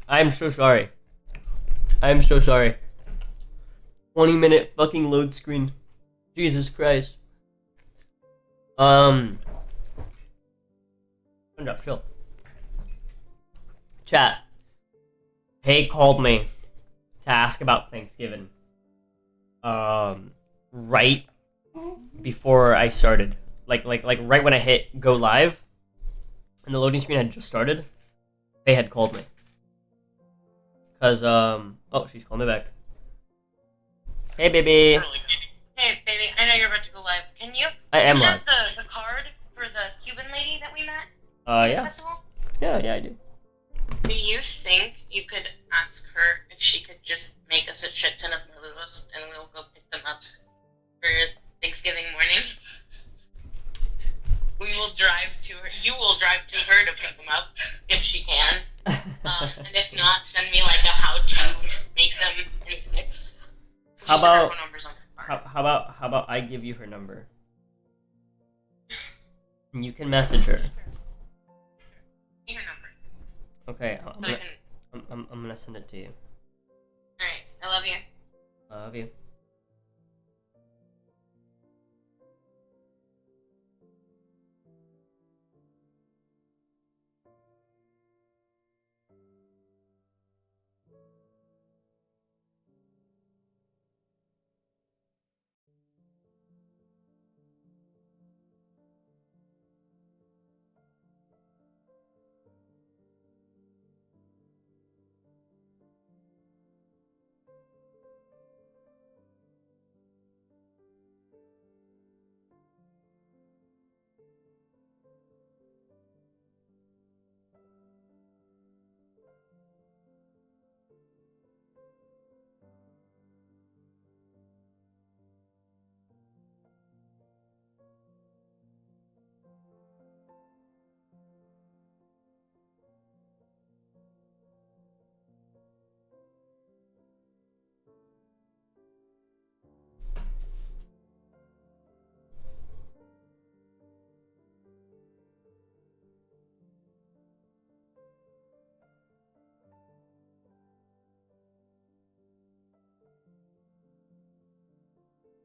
I'm so sorry. I'm so sorry. 20-minute fucking load screen. Jesus Christ. Shut up, chill. Chat. Hay called me to ask about Thanksgiving. Right before I started. Like right when I hit go live and the loading screen had just started, they had called me. Cause oh, she's calling me back. Hey baby. Hey baby, I know you're about to go live. Can you? I am have live. the card for the Cuban lady that we met? Yeah. Festival? Yeah, I do. Do you think you could ask her if she could just make us a shit ton of menudos and we'll go pick them up for Thanksgiving morning? We will drive to her. You will drive to her to pick them up if she can. And if not, send me like a how to make them in a mix. How about I give you her number and you can message her. Your number. Okay, I'm gonna send it to you. Alright, I love you. I love you.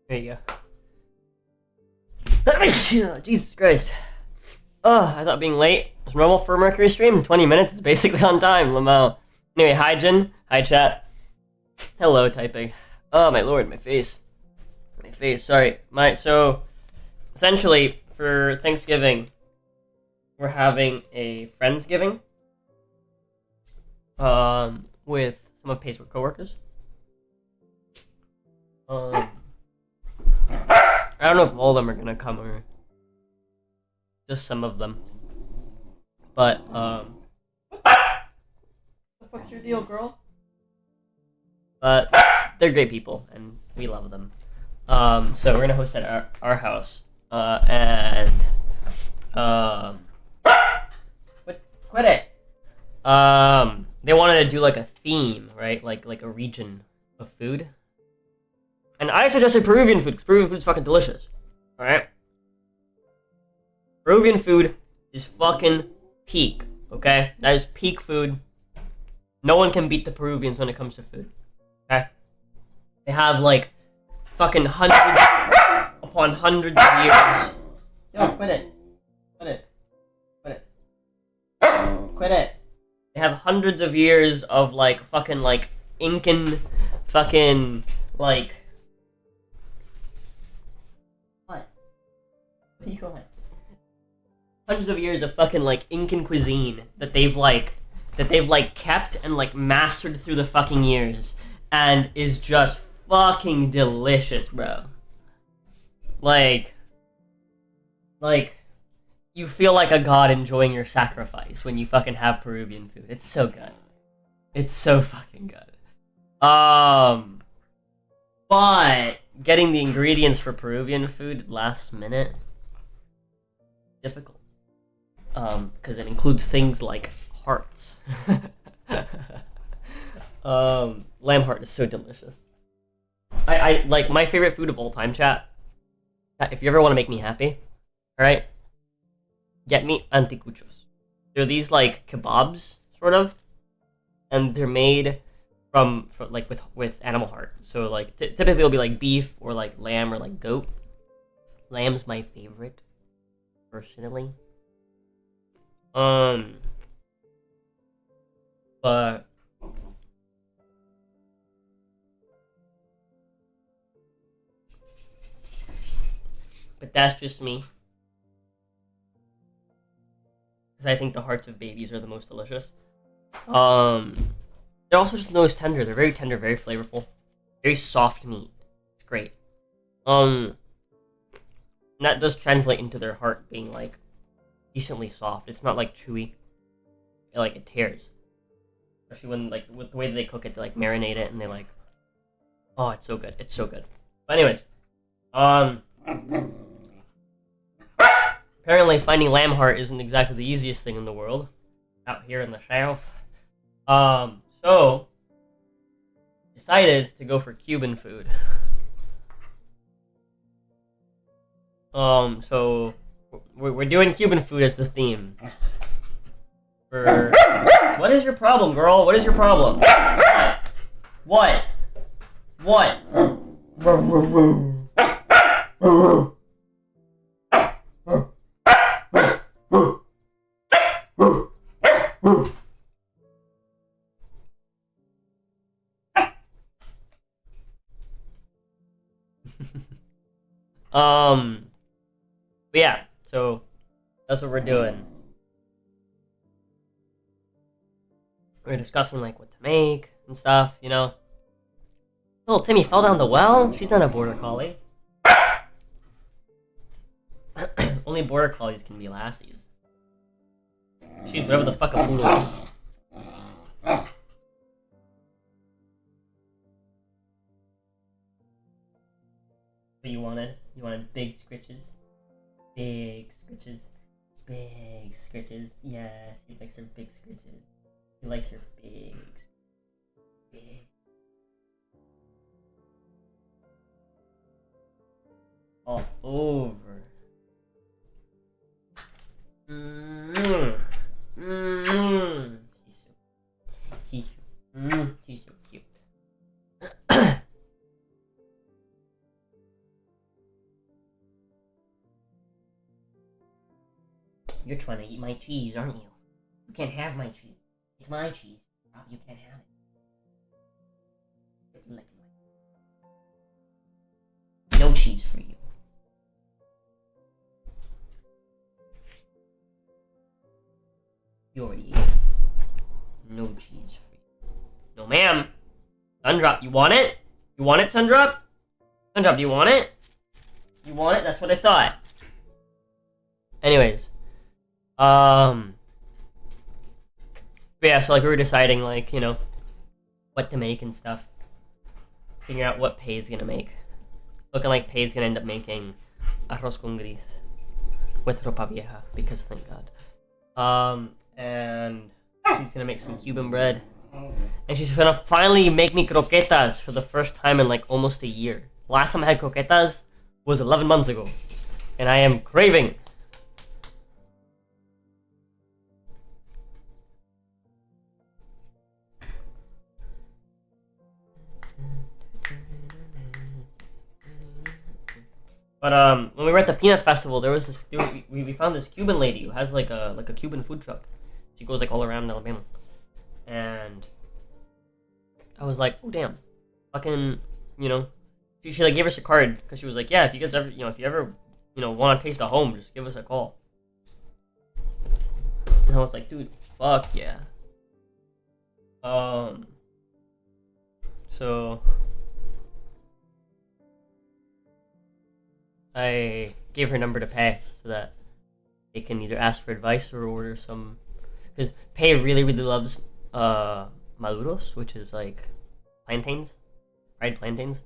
There you go. Jesus Christ. Oh, I thought being late was normal for a Mercury stream. 20 minutes is basically on time, Lamau. Anyway, hi Jin. Hi chat. Hello, typing. Oh my lord, my face. My face, sorry. So, essentially, for Thanksgiving, we're having a Friendsgiving. With some of Pace's coworkers. I don't know if all of them are gonna come or just some of them. But, what the fuck's your deal, girl? But they're great people, and we love them. So we're gonna host at our house. Quit it! They wanted to do like a theme, right? Like a region of food. And I suggested Peruvian food, because Peruvian food's fucking delicious. Alright? Peruvian food is fucking peak, okay? That is peak food. No one can beat the Peruvians when it comes to food. Okay? They have like fucking hundreds upon hundreds of years. Yo, quit it. Quit it. Quit it. Quit it. They have hundreds of years of like fucking like Incan fucking like what do you call it? Hundreds of years of fucking like Incan cuisine that they've kept and like mastered through the fucking years and is just fucking delicious, bro. Like you feel like a god enjoying your sacrifice when you fucking have Peruvian food. It's so good. It's so fucking good. But getting the ingredients for Peruvian food last minute, difficult. Because it includes things like hearts. Lamb heart is so delicious. I like my favorite food of all time, chat. If you ever want to make me happy, alright? Get me anticuchos. They're these like kebabs, sort of. and they're made from like with animal heart. So like typically it'll be like beef or like lamb or like goat. Lamb's my favorite, personally. But that's just me. Because I think the hearts of babies are the most delicious. They're also just most tender. They're very tender, very flavorful, very soft meat. It's great. And that does translate into their heart being like decently soft. It's not like chewy. It tears. Especially when like with the way that they cook it, they like marinate it and they like, oh, it's so good. It's so good. But anyways, apparently finding lamb heart isn't exactly the easiest thing in the world out here in the south. So decided to go for Cuban food. So we're doing Cuban food as the theme. What is your problem, girl? What is your problem? What? But yeah, so that's what we're doing. We're discussing like what to make and stuff, you know. Little Timmy fell down the well. She's not a border collie. Only border collies can be lassies. She's whatever the fuck a poodle is. What you wanted? You wanted big scritches? Big scritches. Big scritches. Yeah, she likes her big scritches. She likes her big. Big. All over. She's so cute. You're trying to eat my cheese, aren't you? You can't have my cheese. It's my cheese. Rob, you can't have it. No cheese for you. You already ate it. No cheese for you. No, ma'am. Sundrop, you want it? You want it, Sundrop? Sundrop, do you want it? You want it? That's what I thought. Anyways. But yeah, so like we were deciding like, you know, what to make and stuff. Figuring out what Pay's gonna make. Looking like Pay's gonna end up making arroz con gris with ropa vieja, because thank God. And she's gonna make some Cuban bread. And she's gonna finally make me croquetas for the first time in like almost a year. Last time I had croquetas was 11 months ago. And I am craving. But when we were at the peanut festival, there was this we found this Cuban lady who has like a Cuban food truck. She goes like all around Alabama, and I was like, oh damn, fucking, you know, she like gave us a card because she was like, yeah, if you guys ever, you ever want to taste a home, just give us a call. And I was like, dude, fuck yeah. So I gave her number to Pay so that they can either ask for advice or order some, because Pay really loves maduros, which is like plantains, fried plantains.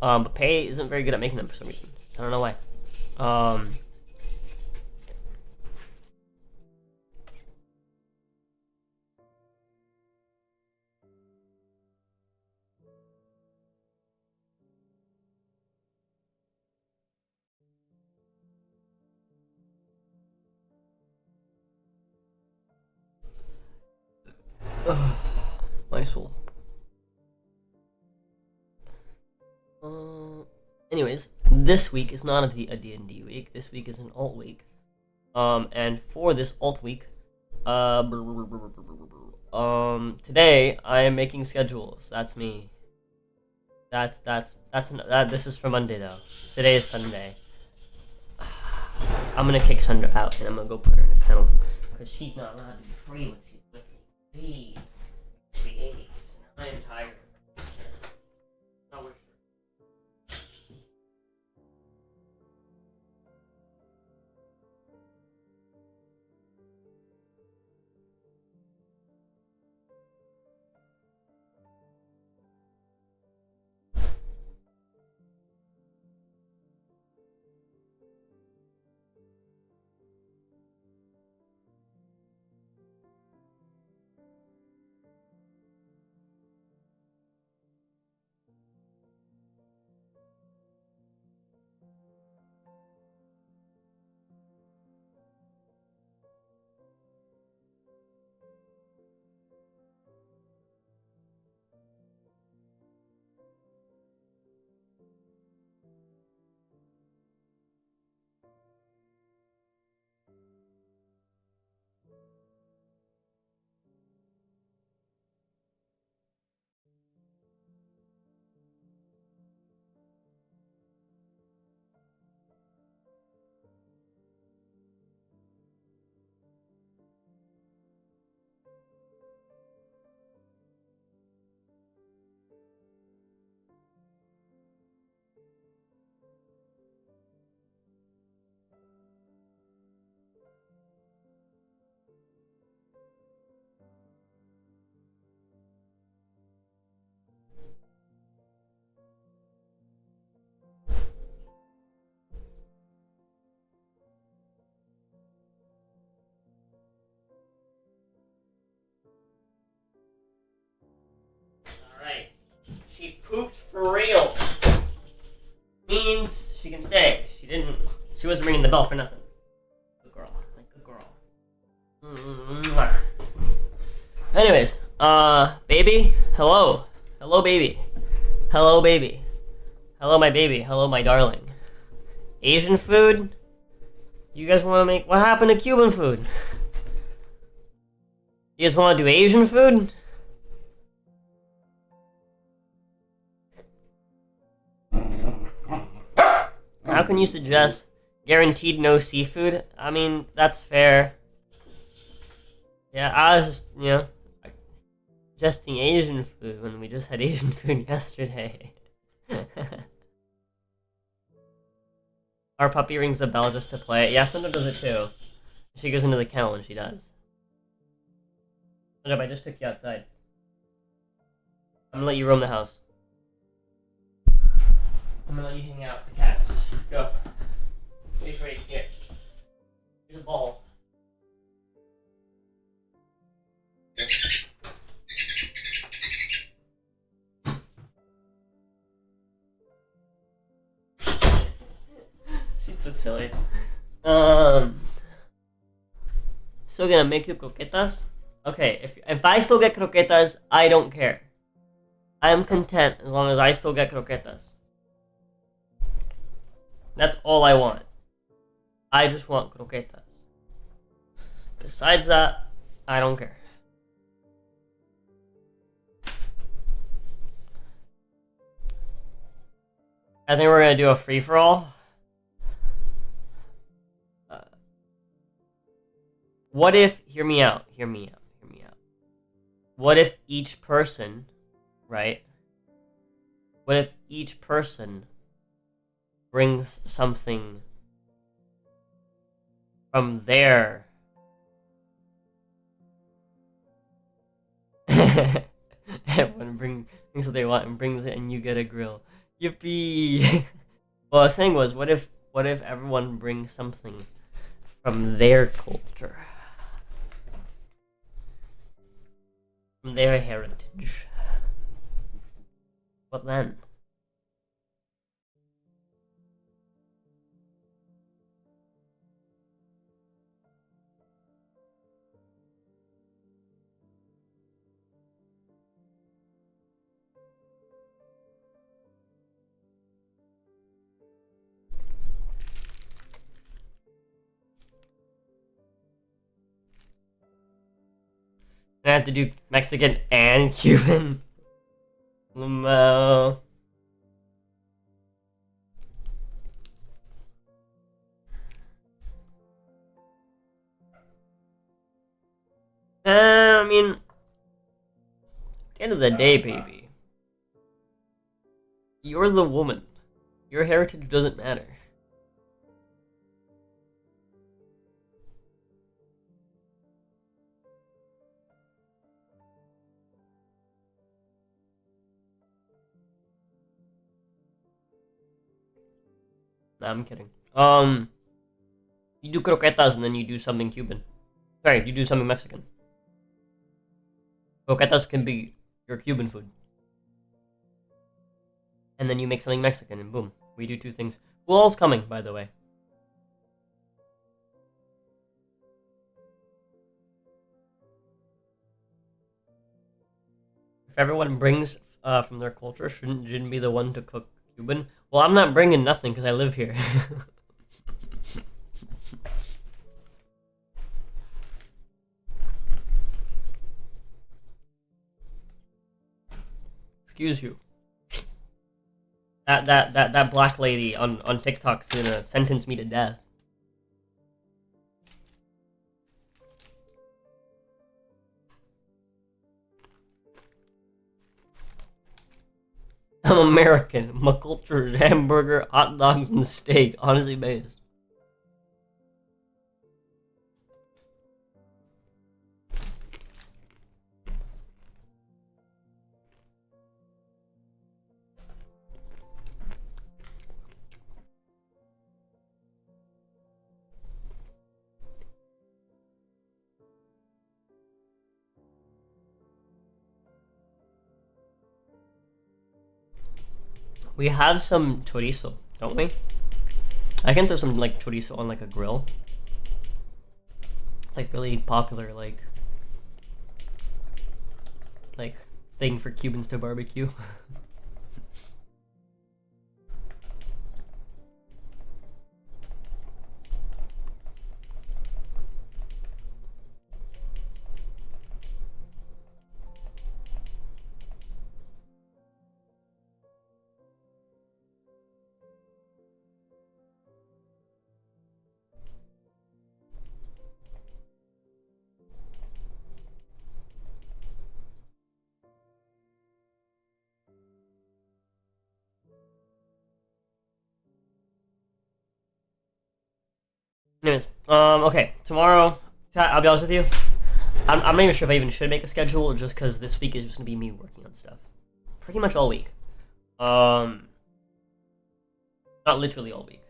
But Pay isn't very good at making them for some reason. I don't know why. my soul. Anyways, this week is not a D&D week. This week is an alt week. And for this alt week, today I am making schedules. That's me. This is for Monday though. Today is Sunday. I'm gonna kick Sandra out and I'm gonna go put her in a kennel because she's not allowed to be free when she's with me. Please. I am tired. No, we're Alright. She pooped for real. Means she can stay. She wasn't ringing the bell for nothing. Good girl. Good girl. Anyways, baby, hello. Hello, baby. Hello, baby. Hello, my baby. Hello, my darling. Asian food? You guys want to make... What happened to Cuban food? You guys want to do Asian food? How can you suggest guaranteed no seafood? I mean, that's fair. Yeah, I was just, suggesting Asian food when we just had Asian food yesterday. Our puppy rings the bell just to play. Yeah, Sandra does it too. She goes into the kennel and she does. Sandra, I just took you outside. I'm gonna let you roam the house. I'm gonna let you hang out with the cats. Go. Wait for you. Here. Here's a ball. She's so silly. Still gonna make you croquetas? Okay, if I still get croquetas, I don't care. I am content as long as I still get croquetas. That's all I want. I just want croquetas. Besides that, I don't care. I think we're gonna do a free-for-all. What if... Hear me out. What if each person... Right? What if each person brings something from their... Everyone brings what they want and brings it and you get a grill. Yippee! What I was saying was, what if everyone brings something from their culture? From their heritage? What then? I have to do Mexican and Cuban. Lamo. I mean, at the end of the day, baby, you're the woman. Your heritage doesn't matter. Nah, I'm kidding. You do croquetas and then you do something Cuban. Sorry, you do something Mexican. Croquetas can be your Cuban food. And then you make something Mexican and boom. We do two things. Who all's coming, by the way? If everyone brings from their culture, shouldn't Jin be the one to cook Cuban? Well, I'm not bringing nothing because I live here. Excuse you. That black lady on TikTok's gonna sentence me to death. I'm American. My culture is hamburger, hot dogs, and steak. Honestly based. We have some chorizo, don't we? I can throw some like chorizo on like a grill. It's like really popular like thing for Cubans to barbecue. Anyways, okay, tomorrow, chat, I'll be honest with you. I'm not even sure if I even should make a schedule, just because this week is just gonna be me working on stuff. Pretty much all week. Not literally all week.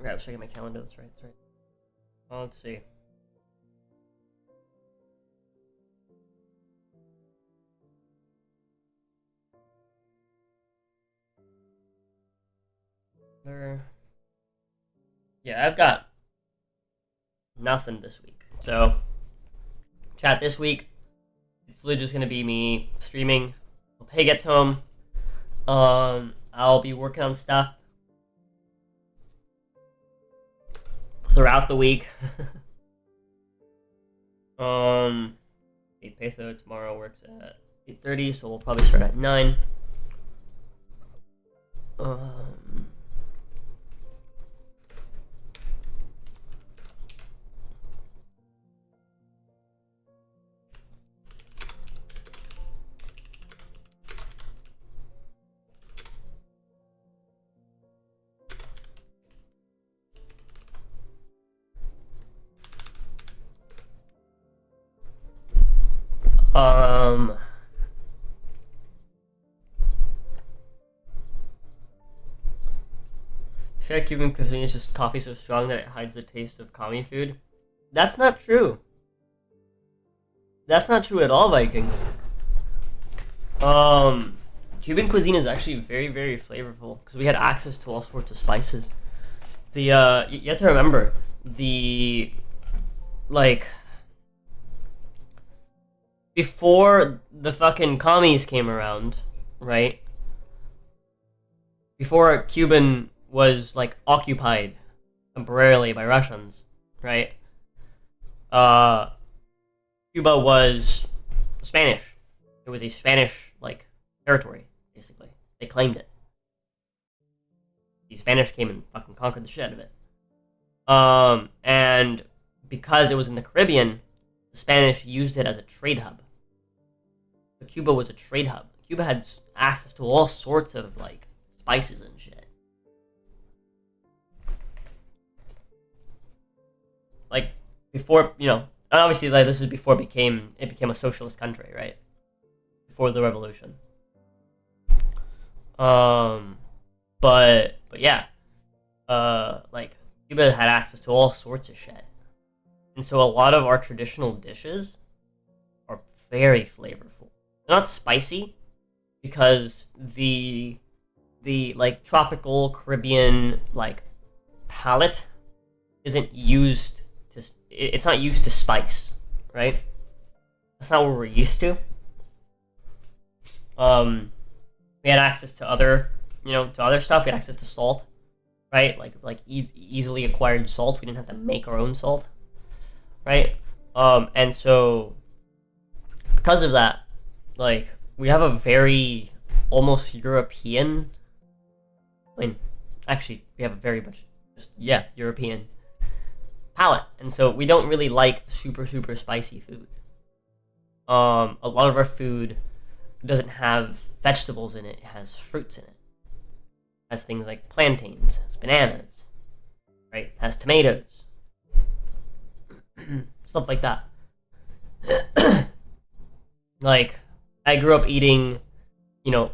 Let me check my calendar. That's right. That's right. Let's see. Yeah, I've got nothing this week. So, chat this week, it's literally just gonna be me streaming. When Pay gets home. I'll be working on stuff throughout the week. Patho tomorrow works at 8:30, so we'll probably start at 9. feel like Cuban cuisine is just coffee so strong that it hides the taste of commie food. That's not true. That's not true at all, Viking. Cuban cuisine is actually very, very flavorful because we had access to all sorts of spices. You have to remember like before the fucking commies came around, right? Before Cuban was like occupied temporarily by Russians, right? Cuba was Spanish. It was a Spanish like territory, basically. They claimed it. The Spanish came and fucking conquered the shit out of it. And because it was in the Caribbean, the Spanish used it as a trade hub. So Cuba was a trade hub. Cuba had access to all sorts of like spices and shit. Like before, obviously like this is before it became a socialist country, right? Before the revolution. But yeah, like Cuba had access to all sorts of shit, and so a lot of our traditional dishes are very flavorful. They're not spicy because the like tropical Caribbean like palate isn't used to. It's not used to spice, right? That's not what we're used to. We had access to other stuff. We had access to salt, right? Like easily acquired salt. We didn't have to make our own salt, right? And so because of that, like we have a very almost European. I mean, actually, we have a very much European palate, and so we don't really like super spicy food. A lot of our food doesn't have vegetables in it. It has fruits in it. It has things like plantains, it has bananas, right? It has tomatoes, stuff like that. Like I grew up eating,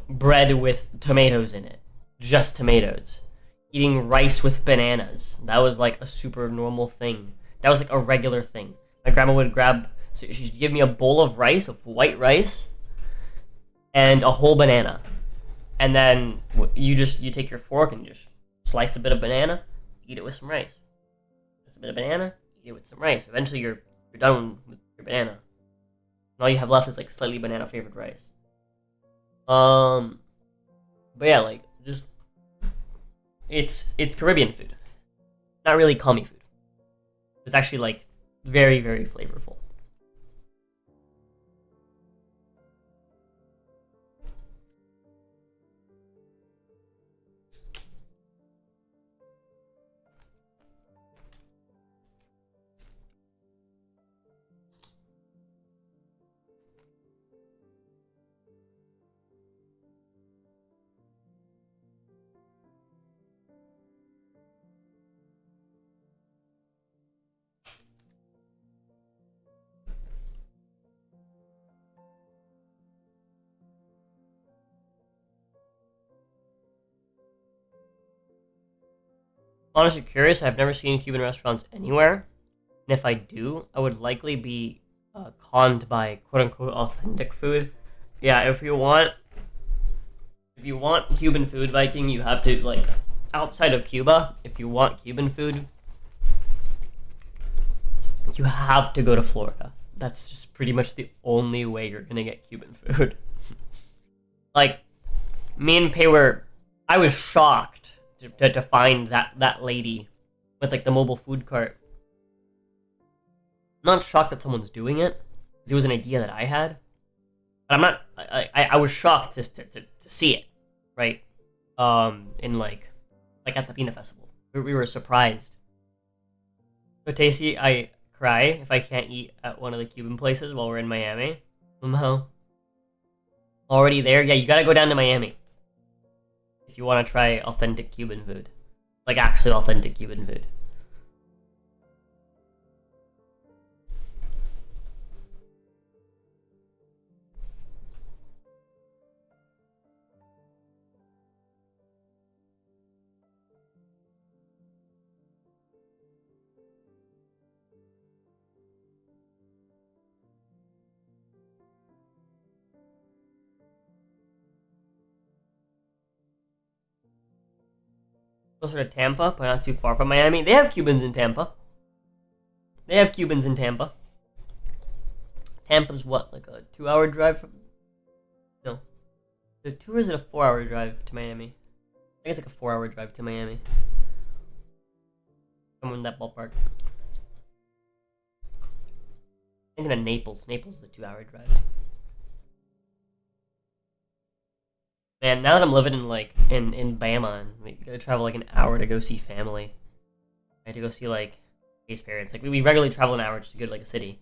bread with tomatoes in it, just tomatoes. Eating rice with bananas. That was like a super normal thing. That was like a regular thing. My grandma would she'd give me a bowl of rice, of white rice, and a whole banana. And then you take your fork and just slice a bit of banana, eat it with some rice. Slice a bit of banana, eat it with some rice. Eventually you're done with your banana. And all you have left is like slightly banana flavored rice. But yeah, like just it's Caribbean food. Not really commie food. It's actually like very, very flavorful. Honestly curious, I've never seen Cuban restaurants anywhere, and if I do, I would likely be conned by quote-unquote authentic food. Yeah, if you want Cuban food, Viking, you have to, like, outside of Cuba, if you want Cuban food, you have to go to Florida. That's just pretty much the only way you're gonna get Cuban food. Like, me and Pei I was shocked to find that lady with like the mobile food cart. I'm not shocked that someone's doing it, because it was an idea that I had. But I'm not. I was shocked to see it, right? In like at the Pina Festival, we were surprised. So Tasty, I cry if I can't eat at one of the Cuban places while we're in Miami. Somehow, already there. Yeah, you gotta go down to Miami if you want to try authentic Cuban food, like actually authentic Cuban food. Closer to Tampa, but not too far from Miami. They have Cubans in Tampa. Tampa's what, like a 2-hour drive from... No. Is it a 2 or is it a 4-hour drive to Miami? I think it's like a 4-hour drive to Miami. Somewhere in that ballpark. Thinking of Naples. Naples is a 2-hour drive. Man, now that I'm living in like in Bama, and we gotta travel like an hour to go see family. I had to go see like his parents. Like we regularly travel an hour just to go to like a city.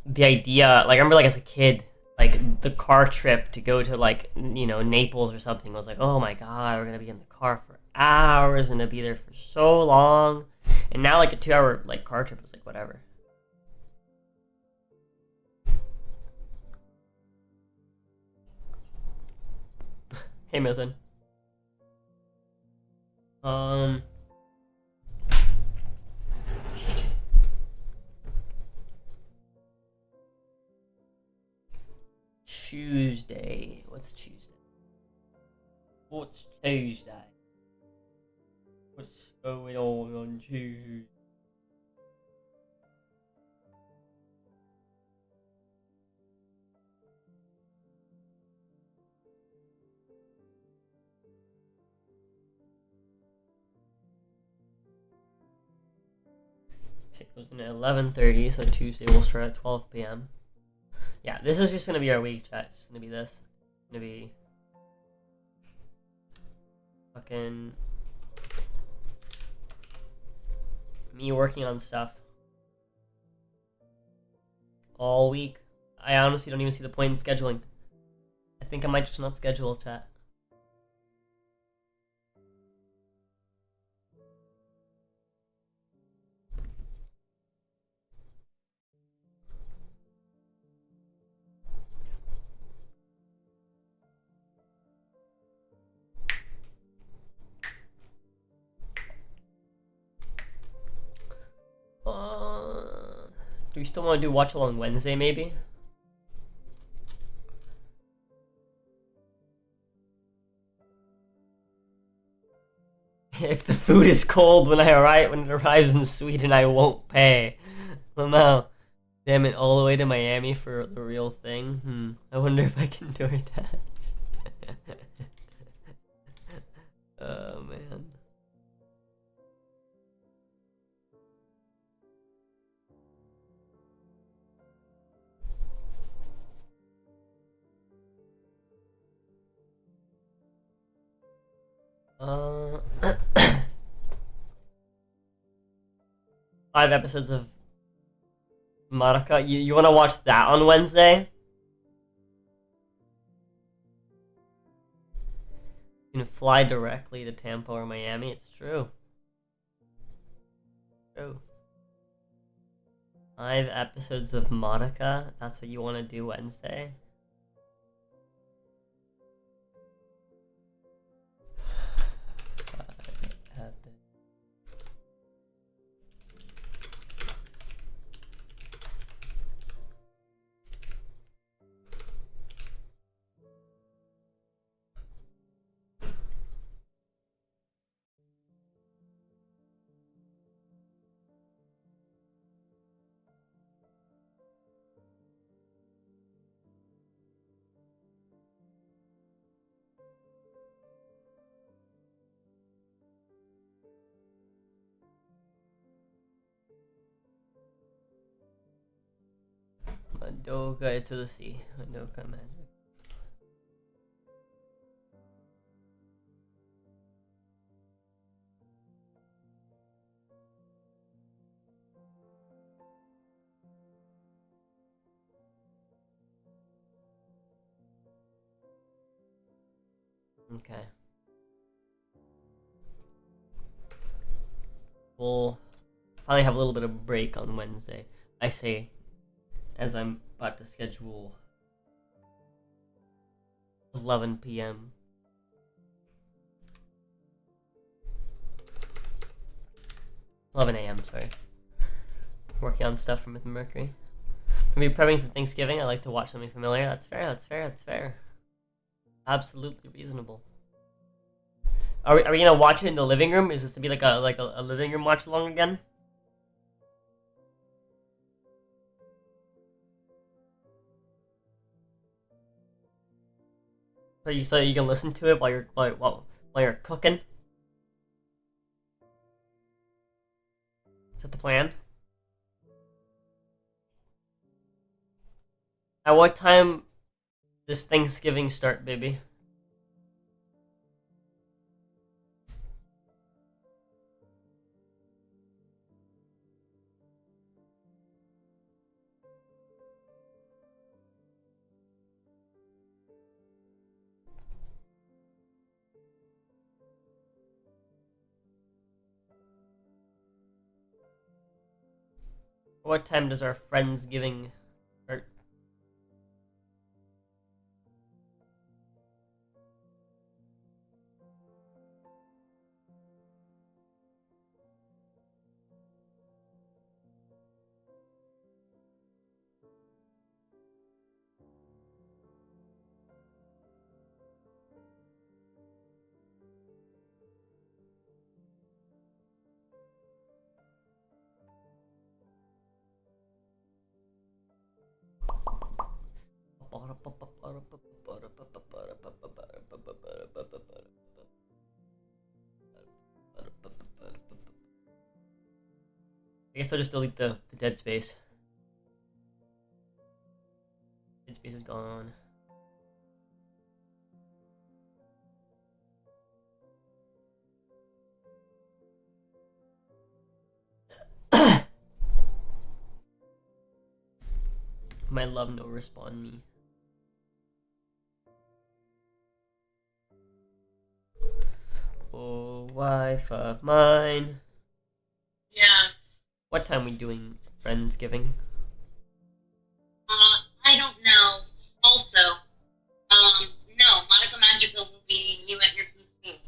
The idea, like I remember like as a kid, like the car trip to go to like, you know, Naples or something was like, oh my god, we're gonna be in the car for hours and to be there for so long. And now like a 2-hour like car trip is like whatever. Hey Mythin. Tuesday. What's Tuesday? What's Tuesday? What's going on Tuesday? It goes in at 11:30, so Tuesday will start at 12 p.m. Yeah, this is just gonna be our week, chat. It's gonna be this. It's gonna be fucking me working on stuff all week. I honestly don't even see the point in scheduling. I think I might just not schedule, chat. Do we still want to do watch along Wednesday, maybe? If the food is cold when it arrives in Sweden, I won't pay. Lamau. Damn it, all the way to Miami for the real thing? I wonder if I can DoorDash. Oh, man. Five episodes of Monica. You want to watch that on Wednesday? You can fly directly to Tampa or Miami. It's true. True. 5 episodes of Monica. That's what you want to do Wednesday? Madoka to the sea. Madoka magic. Okay. We'll finally have a little bit of break on Wednesday. I say, as I'm about to schedule 11 p.m. 11 a.m., sorry. Working on stuff for Myth and Mercury. Maybe prepping for Thanksgiving. I like to watch something familiar. That's fair, that's fair, that's fair. Absolutely reasonable. Are we gonna watch it in the living room? Is this to be like a living room watch along again? So you can listen to it while you're cooking. Is that the plan? At what time does Thanksgiving start, baby? What time does our Friendsgiving start? I guess I'll just delete the dead space. Dead space is gone. My love no respond me. Oh, wife of mine. Yeah. What time we doing Friendsgiving? I don't know. Also, no, Monica Magica will be you at your PC.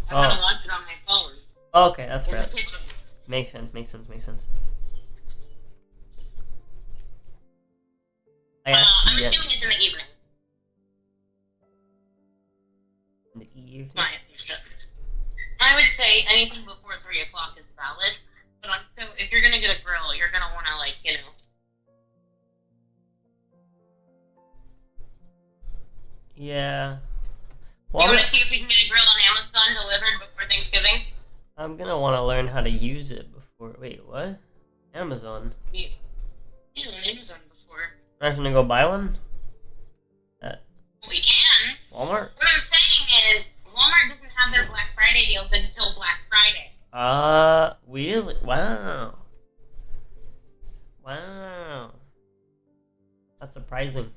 I want to watch it on my phone. Okay, that's in fair. the kitchen. Makes sense. I'm assuming it's in the evening. In the evening? My assumption. I would say anything before 3 o'clock is valid. But so if you're gonna get a grill, you're gonna want to Yeah. Well, you want to see if we can get a grill on Amazon delivered before Thanksgiving? I'm gonna want to learn how to use it before. Wait, what? Amazon? Yeah, on Amazon before. I'm just gonna go buy one? We can. Walmart? What I'm saying is, Walmart doesn't have their Black Friday deals until Black Friday. Really? Wow. Wow. That's surprising.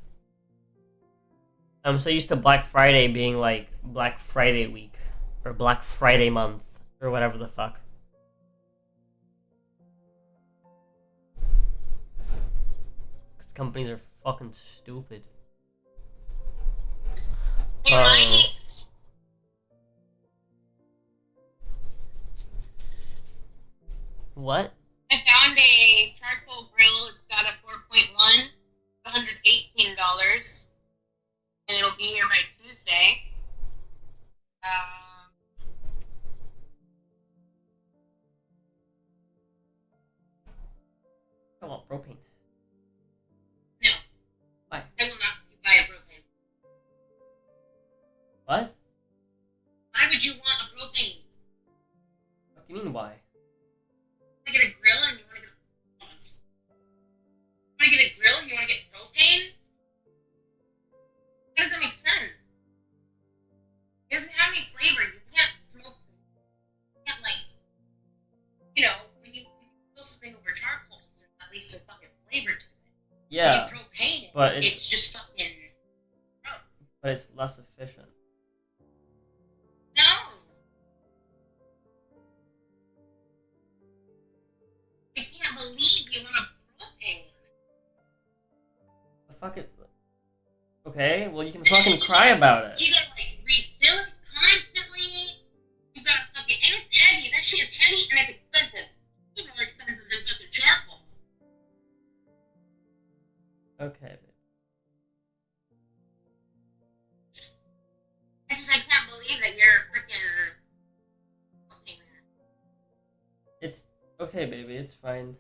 I'm so used to Black Friday being like Black Friday week. Or Black Friday month. Or whatever the fuck. These companies are fucking stupid. Hey, Mike. What? I found a charcoal grill. It's got a 4.1, $118, and it'll be here by Tuesday. I want propane. No. Why? I will not buy a propane. What? Why would you want a propane? What do you mean why? You want to get a grill and you want to get a grill and you want to get propane? How does that make sense? It doesn't have any flavor. You can't smoke. You can't when you grill something over charcoal, there's at least some fucking flavor to it. Yeah. When you propane it, but it's just fucking gross. But it's less efficient. No. I can't believe you want a propane. The fuck it. Okay, well you can fucking cry about it. You gotta refill it constantly. You gotta fucking, and it's heavy. That shit's heavy and it's expensive. It's more expensive than fucking charcoal. Okay. I can't believe that you're freaking Okay, baby, it's fine.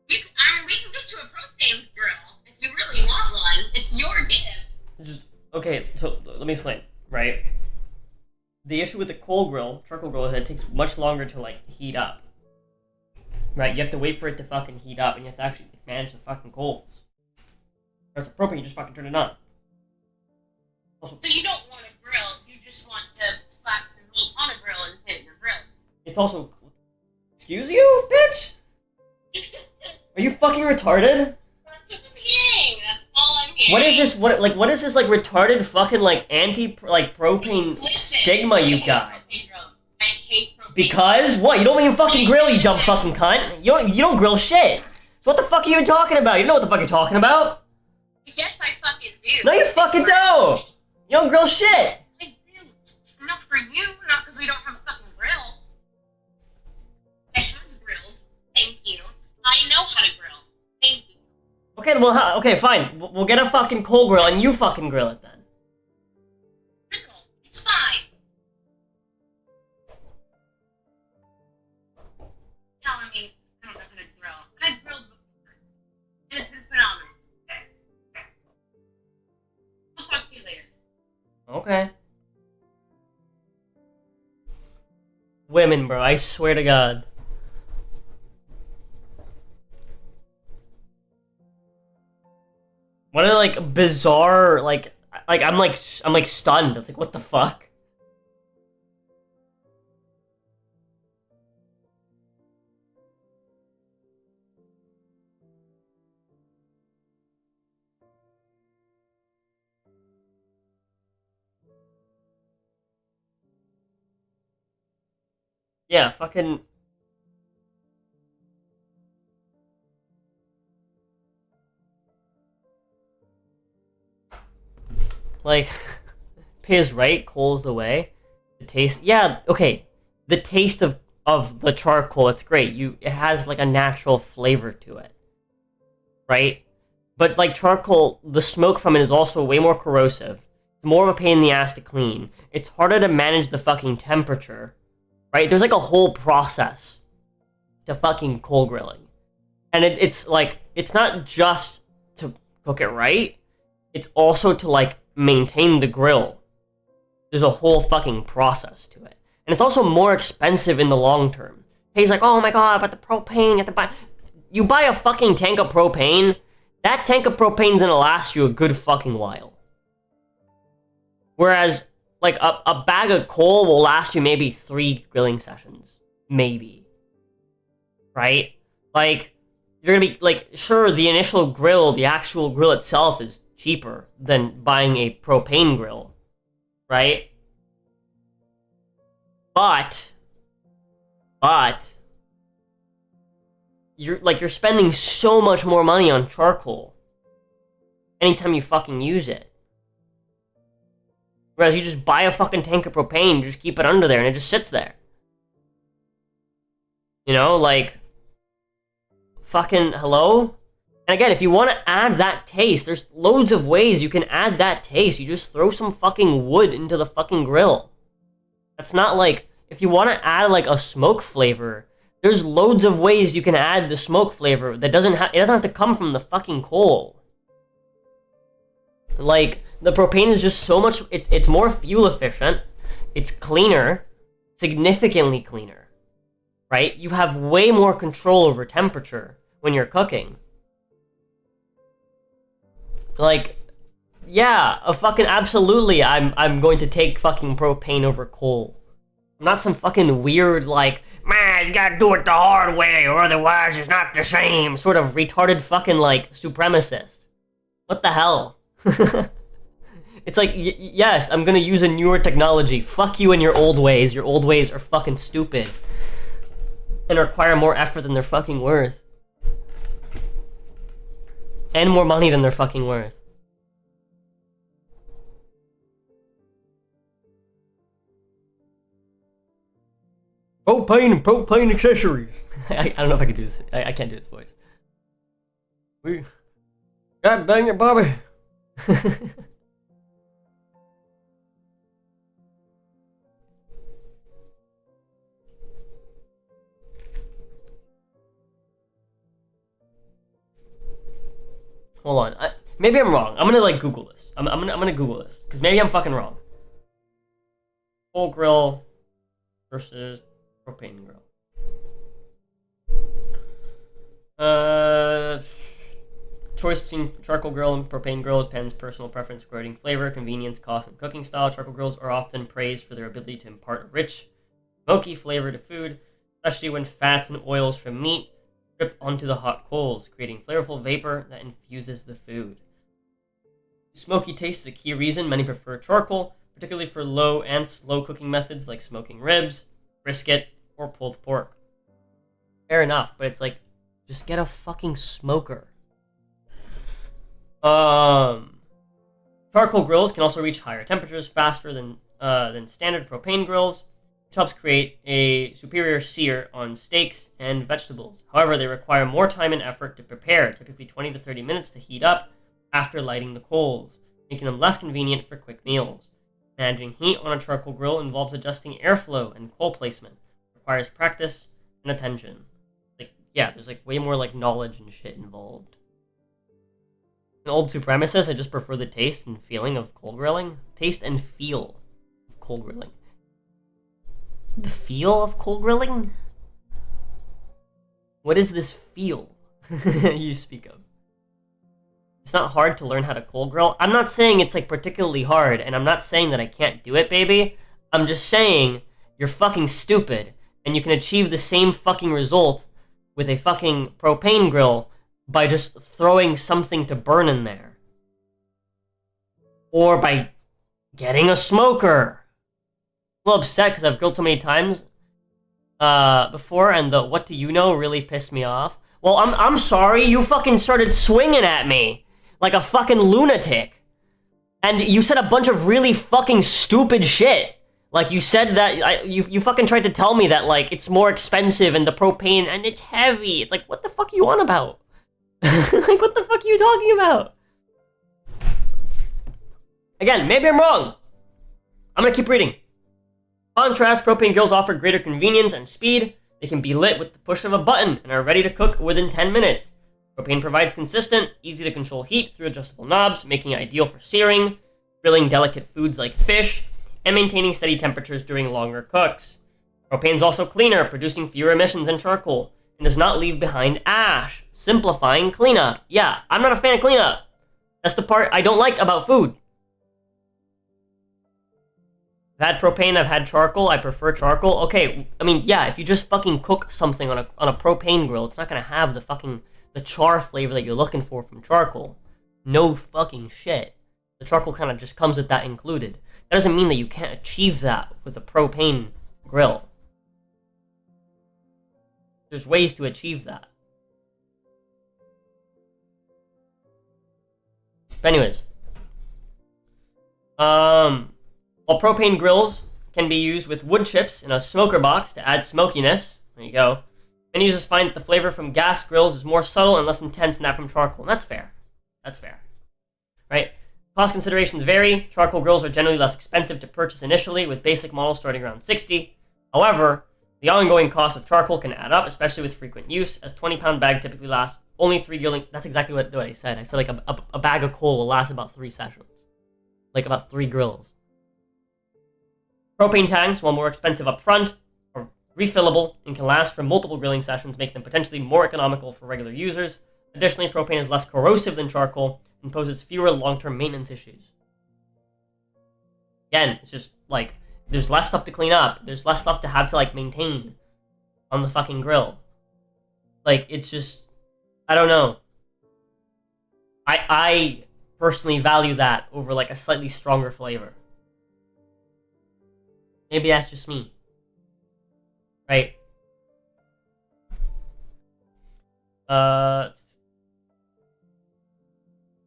We can get you a propane grill if you really want one. It's your gift. Okay, so let me explain, right? The issue with the coal grill, charcoal grill, is that it takes much longer to, like, heat up. Right? You have to wait for it to fucking heat up, and you have to actually manage the fucking coals. Whereas the propane, you just fucking turn it on. Also, so you don't want a grill, you just want to slap some meat on a grill and sit in your grill. It's also... Excuse you, bitch? Are you fucking retarded? That's saying. That's all I'm hearing. What is this? What is this, like, retarded fucking, like, propane stigma you've got? I hate propane. Because what? You don't even fucking grill, you dumb fucking cunt. You don't grill shit. So what the fuck are you even talking about? You know what the fuck you're talking about? Yes, I fucking do. No, you fucking don't. You don't grill shit. I do. Not for you, not because we don't have a fucking grill. I have grilled. Thank you. I know how to grill. Thank you. Okay, well, okay, fine. We'll get a fucking coal grill and you fucking grill it then. It's fine. Telling me I don't know how to grill. I've grilled before. And it's been phenomenal. I'll talk to you later. Okay. Women, bro, I swear to God. What are, like, bizarre, I'm stunned. It's like, what the fuck? Yeah, fucking... Like, Piz right, coal's the way. The taste, yeah, okay. The taste of the charcoal, it's great. It has, like, a natural flavor to it. Right? But, like, charcoal, the smoke from it is also way more corrosive. It's more of a pain in the ass to clean. It's harder to manage the fucking temperature. Right? There's, like, a whole process to fucking coal grilling. And it's, like, it's not just to cook it right. It's also to, like, maintain the grill. There's a whole fucking process to it. And it's also more expensive in the long term. He's like, oh my god, but the propane, you have to buy... You buy a fucking tank of propane, that tank of propane's gonna last you a good fucking while. Whereas, like, a bag of coal will last you maybe 3 grilling sessions. Maybe. Right? Like, you're gonna be, like, sure, the initial grill, the actual grill itself is cheaper than buying a propane grill. Right? But you're spending so much more money on charcoal anytime you fucking use it. Whereas you just buy a fucking tank of propane, you just keep it under there, and it just sits there. You know, like, fucking, hello? And again, if you want to add that taste, there's loads of ways you can add that taste. You just throw some fucking wood into the fucking grill. That's not like, if you want to add, like, a smoke flavor, there's loads of ways you can add the smoke flavor that it doesn't have to come from the fucking coal. Like, the propane is just so much, it's more fuel efficient, it's cleaner, significantly cleaner, right? You have way more control over temperature when you're cooking. Like, yeah, absolutely, I'm going to take fucking propane over coal. I'm not some fucking weird, like, man, you gotta do it the hard way, or otherwise it's not the same, sort of retarded fucking, like, supremacist. What the hell? It's like, yes, I'm gonna use a newer technology. Fuck you and your old ways. Your old ways are fucking stupid. And require more effort than they're fucking worth. And more money than they're fucking worth. Propane and propane accessories. I don't know if I can do this. I can't do this voice. God dang it, Bobby. Hold on. Maybe I'm wrong. I'm gonna like Google this. I'm gonna Google this because maybe I'm fucking wrong. Coal grill versus propane grill. Choice between charcoal grill and propane grill depends personal preference regarding flavor, convenience, cost, and cooking style. Charcoal grills are often praised for their ability to impart a rich, smoky flavor to food, especially when fats and oils from meat drip onto the hot coals, creating flavorful vapor that infuses the food. Smoky taste is a key reason many prefer charcoal, particularly for low and slow cooking methods like smoking ribs, brisket, or pulled pork. Fair enough, but it's like, just get a fucking smoker. Charcoal grills can also reach higher temperatures faster than standard propane grills, which helps create a superior sear on steaks and vegetables. However, they require more time and effort to prepare, typically 20 to 30 minutes to heat up after lighting the coals, making them less convenient for quick meals. Managing heat on a charcoal grill involves adjusting airflow and coal placement. It requires practice and attention. Yeah, there's like way more like knowledge and shit involved. An old supremacist, I just prefer the taste and feeling of coal grilling. Taste and feel of coal grilling. The feel of coal grilling? What is this feel you speak of? It's not hard to learn how to coal grill. I'm not saying it's like particularly hard, and I'm not saying that I can't do it, baby. I'm just saying you're fucking stupid, and you can achieve the same fucking result with a fucking propane grill by just throwing something to burn in there. Or by getting a smoker. I'm a little upset because I've grilled so many times before, and the what do you know really pissed me off. Well, I'm sorry, you fucking started swinging at me like a fucking lunatic. And you said a bunch of really fucking stupid shit. Like, you said that, you fucking tried to tell me that, like, it's more expensive and the propane, and it's heavy. It's like, what the fuck are you on about? Like, what the fuck are you talking about? Again, maybe I'm wrong. I'm gonna keep reading. Contrast, propane grills offer greater convenience and speed. They can be lit with the push of a button and are ready to cook within 10 minutes. Propane provides consistent, easy-to-control heat through adjustable knobs, making it ideal for searing, grilling delicate foods like fish, and maintaining steady temperatures during longer cooks. Propane is also cleaner, producing fewer emissions than charcoal, and does not leave behind ash, simplifying cleanup. Yeah, I'm not a fan of cleanup. That's the part I don't like about food. I've had propane, I've had charcoal, I prefer charcoal. Okay, I mean, yeah, if you just fucking cook something on a propane grill, it's not gonna have the char flavor that you're looking for from charcoal. No fucking shit. The charcoal kind of just comes with that included. That doesn't mean that you can't achieve that with a propane grill. There's ways to achieve that. But anyways. While propane grills can be used with wood chips in a smoker box to add smokiness, there you go, many users find that the flavor from gas grills is more subtle and less intense than that from charcoal. And that's fair. That's fair. Right? Cost considerations vary. Charcoal grills are generally less expensive to purchase initially, with basic models starting around $60. However, the ongoing cost of charcoal can add up, especially with frequent use, as 20-pound bag typically lasts only 3 grilling. That's exactly what I said. I said like a bag of coal will last about 3 sessions. Like about 3 grills. Propane tanks, while more expensive up front, are refillable and can last for multiple grilling sessions, making them potentially more economical for regular users. Additionally, propane is less corrosive than charcoal and poses fewer long-term maintenance issues. Again, it's just like, there's less stuff to clean up. There's less stuff to have to like maintain on the fucking grill. Like, it's just, I don't know. I personally value that over like a slightly stronger flavor. Maybe that's just me. Right?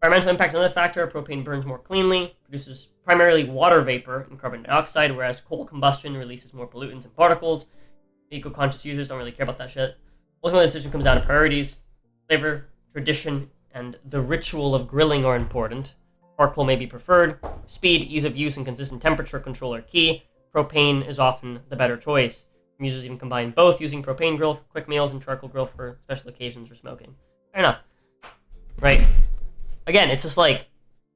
Environmental impact is another factor. Propane burns more cleanly, produces primarily water vapor and carbon dioxide, whereas coal combustion releases more pollutants and particles. Eco-conscious users don't really care about that shit. Ultimately, the decision comes down to priorities. Flavor, tradition, and the ritual of grilling are important. Charcoal may be preferred. Speed, ease of use, and consistent temperature control are key. Propane is often the better choice. Some users even combine both, using propane grill for quick meals and charcoal grill for special occasions or smoking. Fair enough. Right. again, it's just like,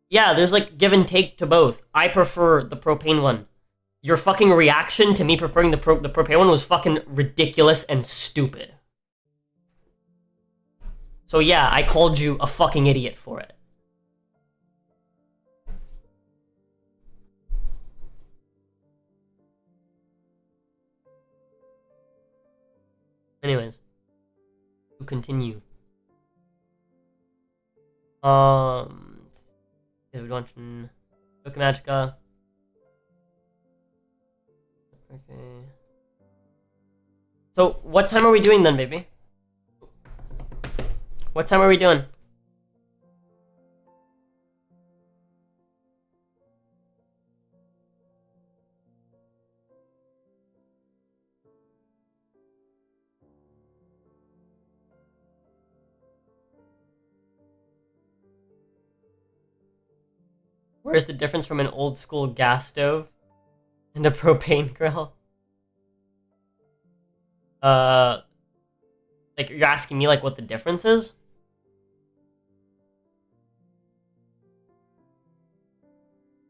yeah, there's like give and take to both. I prefer the propane one. Your fucking reaction to me preferring the propane one was fucking ridiculous and stupid. So yeah, I called you a fucking idiot for it. Anyways, to continue. Yeah, we're watching Book of Magica. Okay. So, what time are we doing then, baby? What time are we doing? Where's the difference from an old school gas stove and a propane grill? Like you're asking me like what the difference is?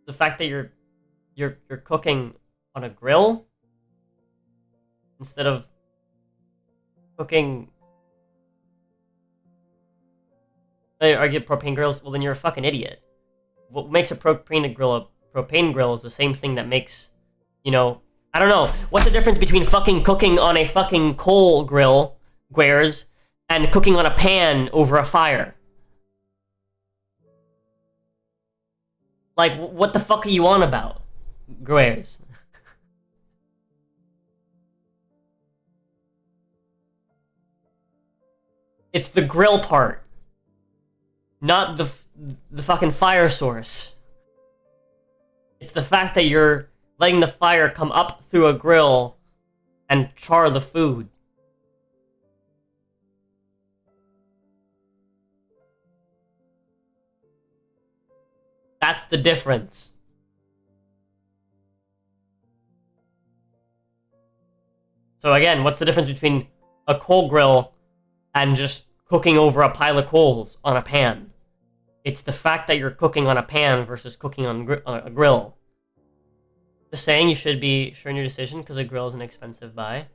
The fact that you're cooking on a grill instead of cooking. I argue propane grills. Well, then you're a fucking idiot. What makes a propane grill is the same thing that makes, you know, I don't know. What's the difference between fucking cooking on a fucking coal grill, Guares, and cooking on a pan over a fire? Like, what the fuck are you on about, Guares? It's the grill part, not the fucking fire source. It's the fact that you're letting the fire come up through a grill and char the food. That's the difference. So again, what's the difference between a coal grill and just cooking over a pile of coals on a pan? It's the fact that you're cooking on a pan versus cooking on a grill. Just saying you should be sure in your decision because a grill is an expensive buy.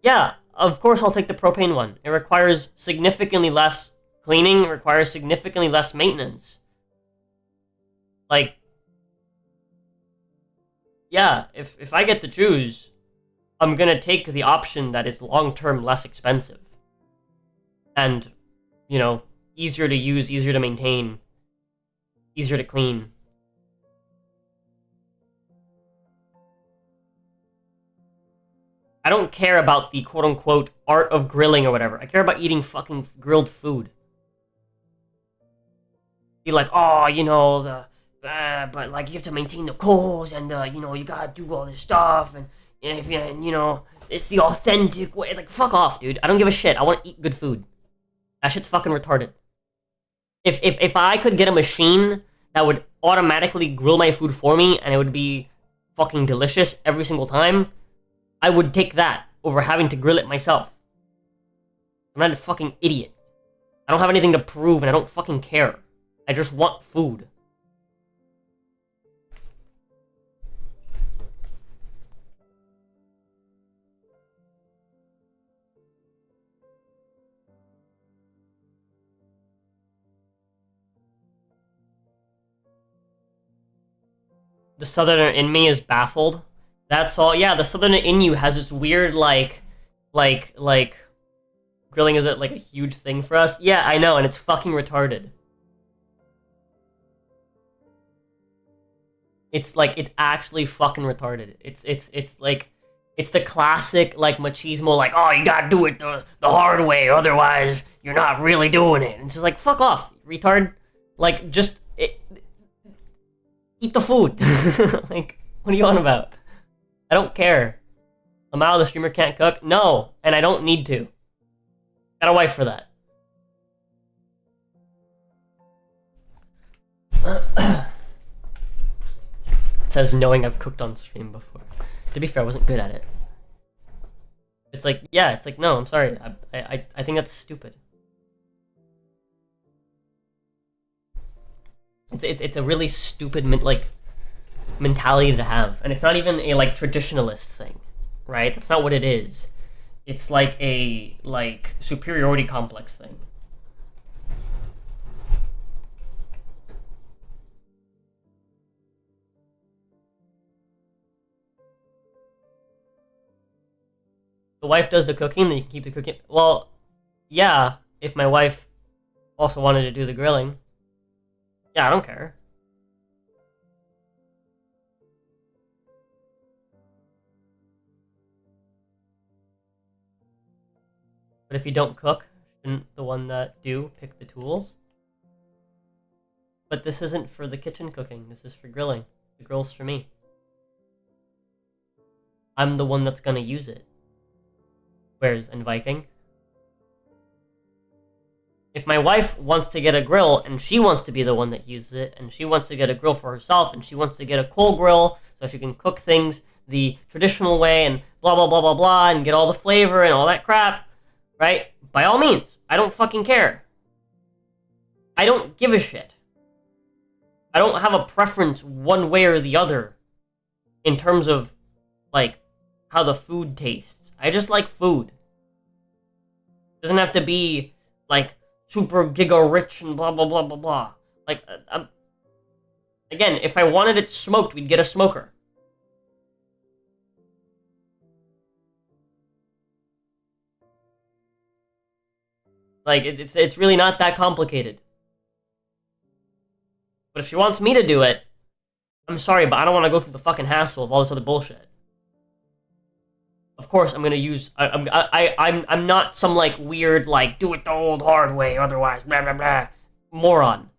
Yeah, of course I'll take the propane one. It requires significantly less cleaning, it requires significantly less maintenance. Like, yeah, if I get to choose, I'm gonna take the option that is long-term less expensive. And, you know, easier to use, easier to maintain, easier to clean. I don't care about the quote-unquote art of grilling or whatever. I care about eating fucking grilled food. Be like, oh, you know, but like you have to maintain the coals and you know, you gotta do all this stuff and if you know, it's the authentic way. Like, fuck off, dude. I don't give a shit. I want to eat good food. That shit's fucking retarded. If I could get a machine that would automatically grill my food for me and it would be fucking delicious every single time, I would take that over having to grill it myself. I'm not a fucking idiot. I don't have anything to prove and I don't fucking care. I just want food. The southerner in me is baffled. That's all. Yeah, the southerner in you has this weird, like, grilling is like a huge thing for us. Yeah, I know, and it's fucking retarded. It's like, it's actually fucking retarded. It's like, it's the classic, like, machismo, like, oh, you gotta do it the hard way, otherwise you're not really doing it. And it's just like, fuck off, retard. Like, just, eat the food. Like, what are you on about? I don't care. Lamau, the streamer, can't cook? No, and I don't need to. Got a wife for that. It says knowing I've cooked on stream before. To be fair, I wasn't good at it. It's like, yeah, it's like, no, I'm sorry. I think that's stupid. It's a really stupid mentality to have, and it's not even a traditionalist thing, right? That's not what it is. It's like a superiority complex thing. The wife does the cooking, then you can keep the cooking. Well, yeah, if my wife also wanted to do the grilling. Yeah, I don't care. But if you don't cook, shouldn't the one that do pick the tools? But this isn't for the kitchen cooking. This is for grilling. The grill's for me. I'm the one that's gonna use it. Whereas in Viking, if my wife wants to get a grill and she wants to be the one that uses it, and she wants to get a grill for herself, and she wants to get a coal grill so she can cook things the traditional way and blah blah blah blah blah and get all the flavor and all that crap, right? By all means, I don't fucking care. I don't give a shit. I don't have a preference one way or the other in terms of how the food tastes. I just like food. It doesn't have to be super giga rich and blah blah blah blah blah. Again, if I wanted it smoked, we'd get a smoker. It's really not that complicated. But if she wants me to do it, I'm sorry, but I don't want to go through the fucking hassle of all this other bullshit. Of course, I'm gonna use. I'm not some weird do it the old hard way, otherwise blah blah blah moron.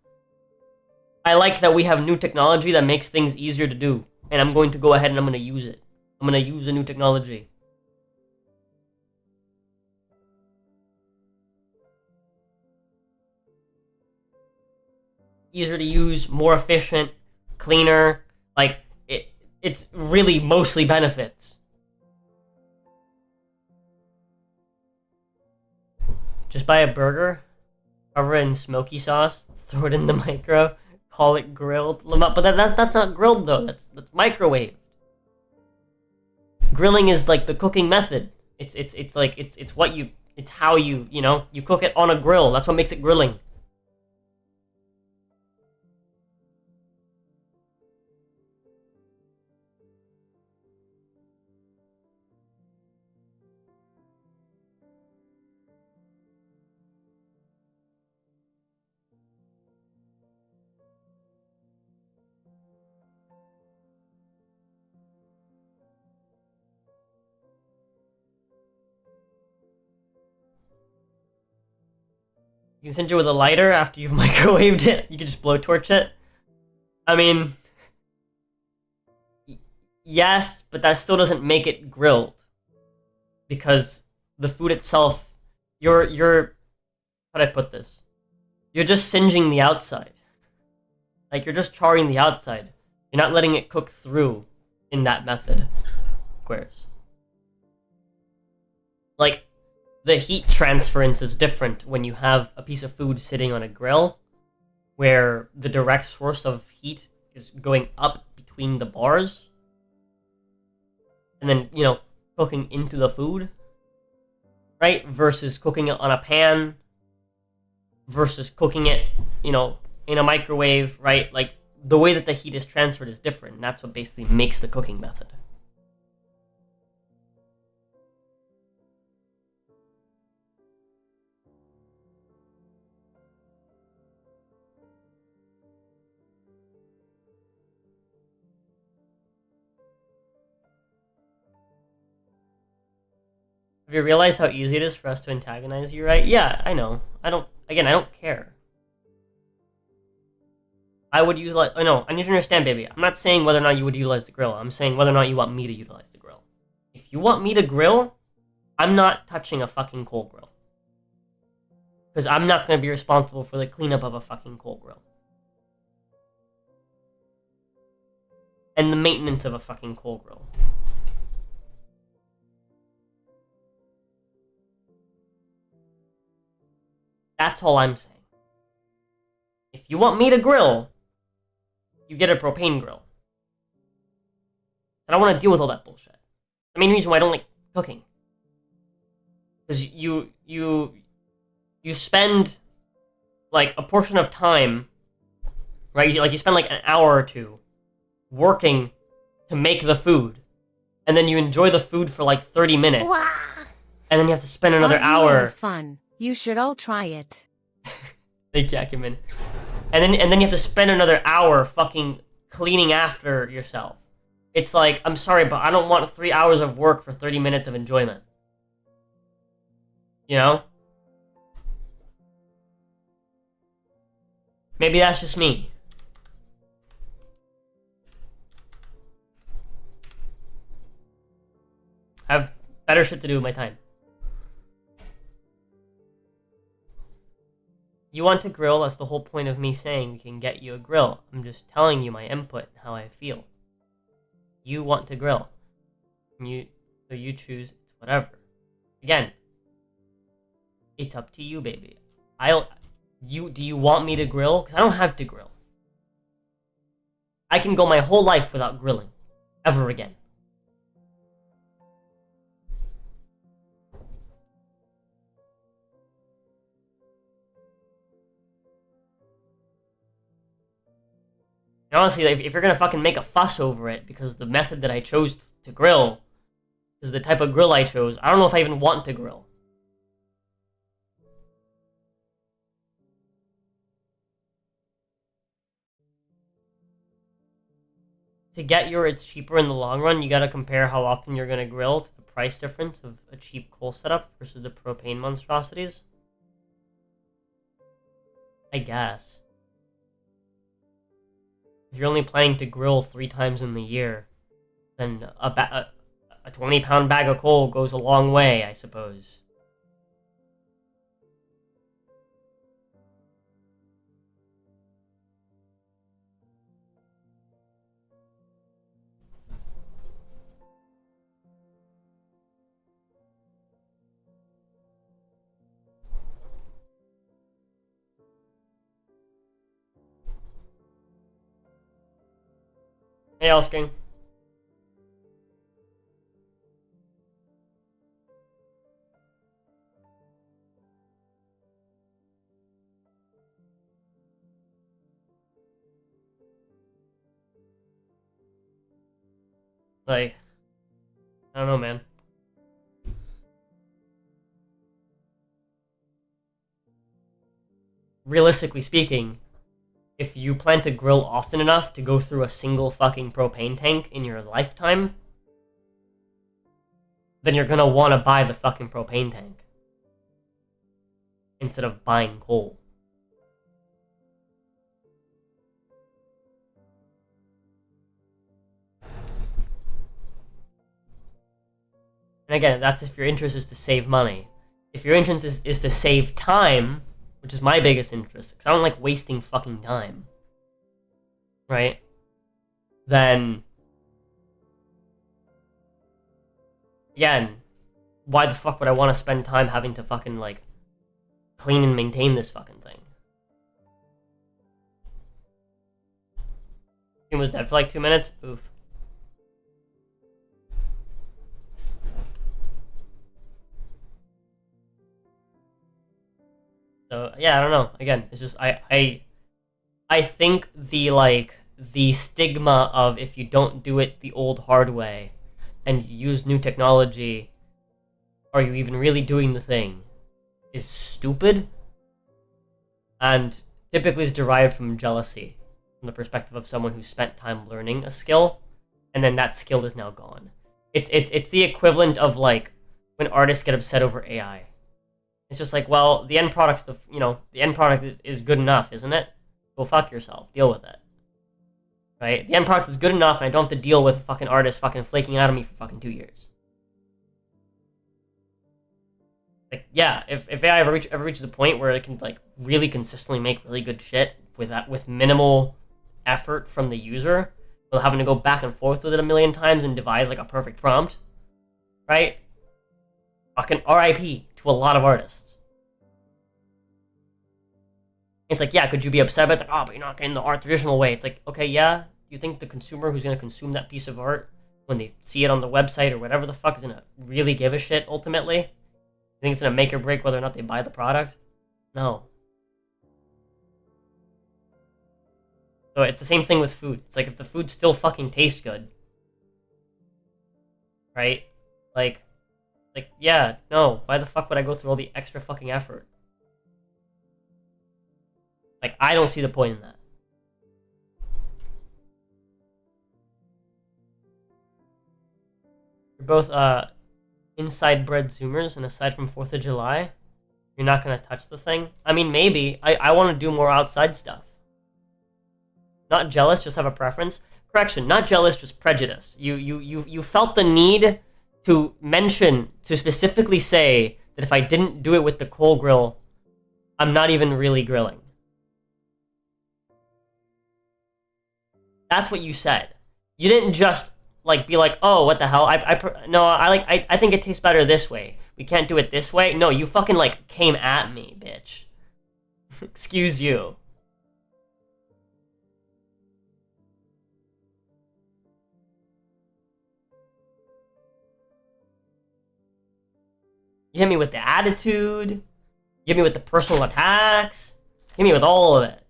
I like that we have new technology that makes things easier to do, and I'm going to go ahead and I'm gonna use it. I'm gonna use the new technology. Easier to use, more efficient, cleaner. It's really mostly benefits. Just buy a burger, cover it in smoky sauce, throw it in the micro, call it grilled. But that's not grilled though. That's microwave. Grilling is the cooking method. It's how you cook it on a grill. That's what makes it grilling. You can send you with a lighter after you've microwaved it. You can just blowtorch it. I mean, yes, but that still doesn't make it grilled. Because the food itself, you're how'd I put this? You're just singeing the outside. You're just charring the outside. You're not letting it cook through in that method. Squares. The heat transference is different when you have a piece of food sitting on a grill, where the direct source of heat is going up between the bars, and then, cooking into the food, right? Versus cooking it on a pan, versus cooking it, in a microwave, right? The way that the heat is transferred is different, and that's what basically makes the cooking method. Have you realized how easy it is for us to antagonize you, right? Yeah, I know. I don't care. I would use no, I need to understand, baby. I'm not saying whether or not you would utilize the grill. I'm saying whether or not you want me to utilize the grill. If you want me to grill, I'm not touching a fucking coal grill. Because I'm not going to be responsible for the cleanup of a fucking coal grill. And the maintenance of a fucking coal grill. That's all I'm saying. If you want me to grill, you get a propane grill. I don't want to deal with all that bullshit. The main reason why I don't like cooking. Because you spend, like, a portion of time, right? You spend, like, an hour or two working to make the food. And then you enjoy the food for, like, 30 minutes. Wow. And then you have to spend another Arguing hour. is fun. You should all try it. Thank you, Acumen. And then you have to spend another hour fucking cleaning after yourself. It's like, I'm sorry, but I don't want 3 hours of work for 30 minutes of enjoyment. You know? Maybe that's just me. I have better shit to do with my time. You want to grill? That's the whole point of me saying we can get you a grill. I'm just telling you my input, how I feel. You want to grill. So you choose, it's whatever. Again, it's up to you, baby. Do you want me to grill? Because I don't have to grill. I can go my whole life without grilling. Ever again. And honestly, if you're gonna fucking make a fuss over it because the method that I chose to grill is the type of grill I chose, I don't know if I even want to grill. To get it's cheaper in the long run, you gotta compare how often you're gonna grill to the price difference of a cheap coal setup versus the propane monstrosities. I guess. If you're only planning to grill 3 times in the year, then a 20-pound bag of coal goes a long way, I suppose. Hey, Elskring. Like, I don't know, man. Realistically speaking, if you plan to grill often enough to go through a single fucking propane tank in your lifetime, then you're gonna want to buy the fucking propane tank instead of buying coal. And again, that's if your interest is to save money. If your interest is to save time, which is my biggest interest, because I don't like wasting fucking time, right? Then, again, why the fuck would I want to spend time having to fucking, like, clean and maintain this fucking thing? He was dead for like 2 minutes? Oof. So yeah, I don't know. Again, it's just I think the stigma of if you don't do it the old hard way and use new technology, are you even really doing the thing, is stupid, and typically is derived from jealousy, from the perspective of someone who spent time learning a skill, and then that skill is now gone. It's the equivalent of like when artists get upset over AI. It's just like, well, the end product's the end product is good enough, isn't it? Go fuck yourself. Deal with it. Right? The end product is good enough, and I don't have to deal with a fucking artist fucking flaking out on me for fucking 2 years. Like, yeah, if AI ever reaches a point where it can like really consistently make really good shit with minimal effort from the user, without having to go back and forth with it a million times and devise like a perfect prompt, right? Fucking RIP to a lot of artists. It's like, yeah, could you be upset? But it's like, oh, but you're not getting the art traditional way. It's like, okay, yeah. Do you think the consumer who's gonna consume that piece of art when they see it on the website or whatever the fuck is gonna really give a shit ultimately? You think it's gonna make or break whether or not they buy the product? No. So it's the same thing with food. It's like if the food still fucking tastes good, right? Like, yeah, no. Why the fuck would I go through all the extra fucking effort? Like, I don't see the point in that. You're both inside bred Zoomers, and aside from 4th of July, you're not gonna touch the thing. I mean, maybe. I want to do more outside stuff. Not jealous, just have a preference. Correction, not jealous, just prejudice. You felt the need to mention, to specifically say that if I didn't do it with the coal grill, I'm not even really grilling. That's what you said. You didn't just like be like, oh, what the hell? I think it tastes better this way. We can't do it this way. No, you fucking like came at me, bitch. Excuse you. You hit me with the attitude. You hit me with the personal attacks. You hit me with all of it.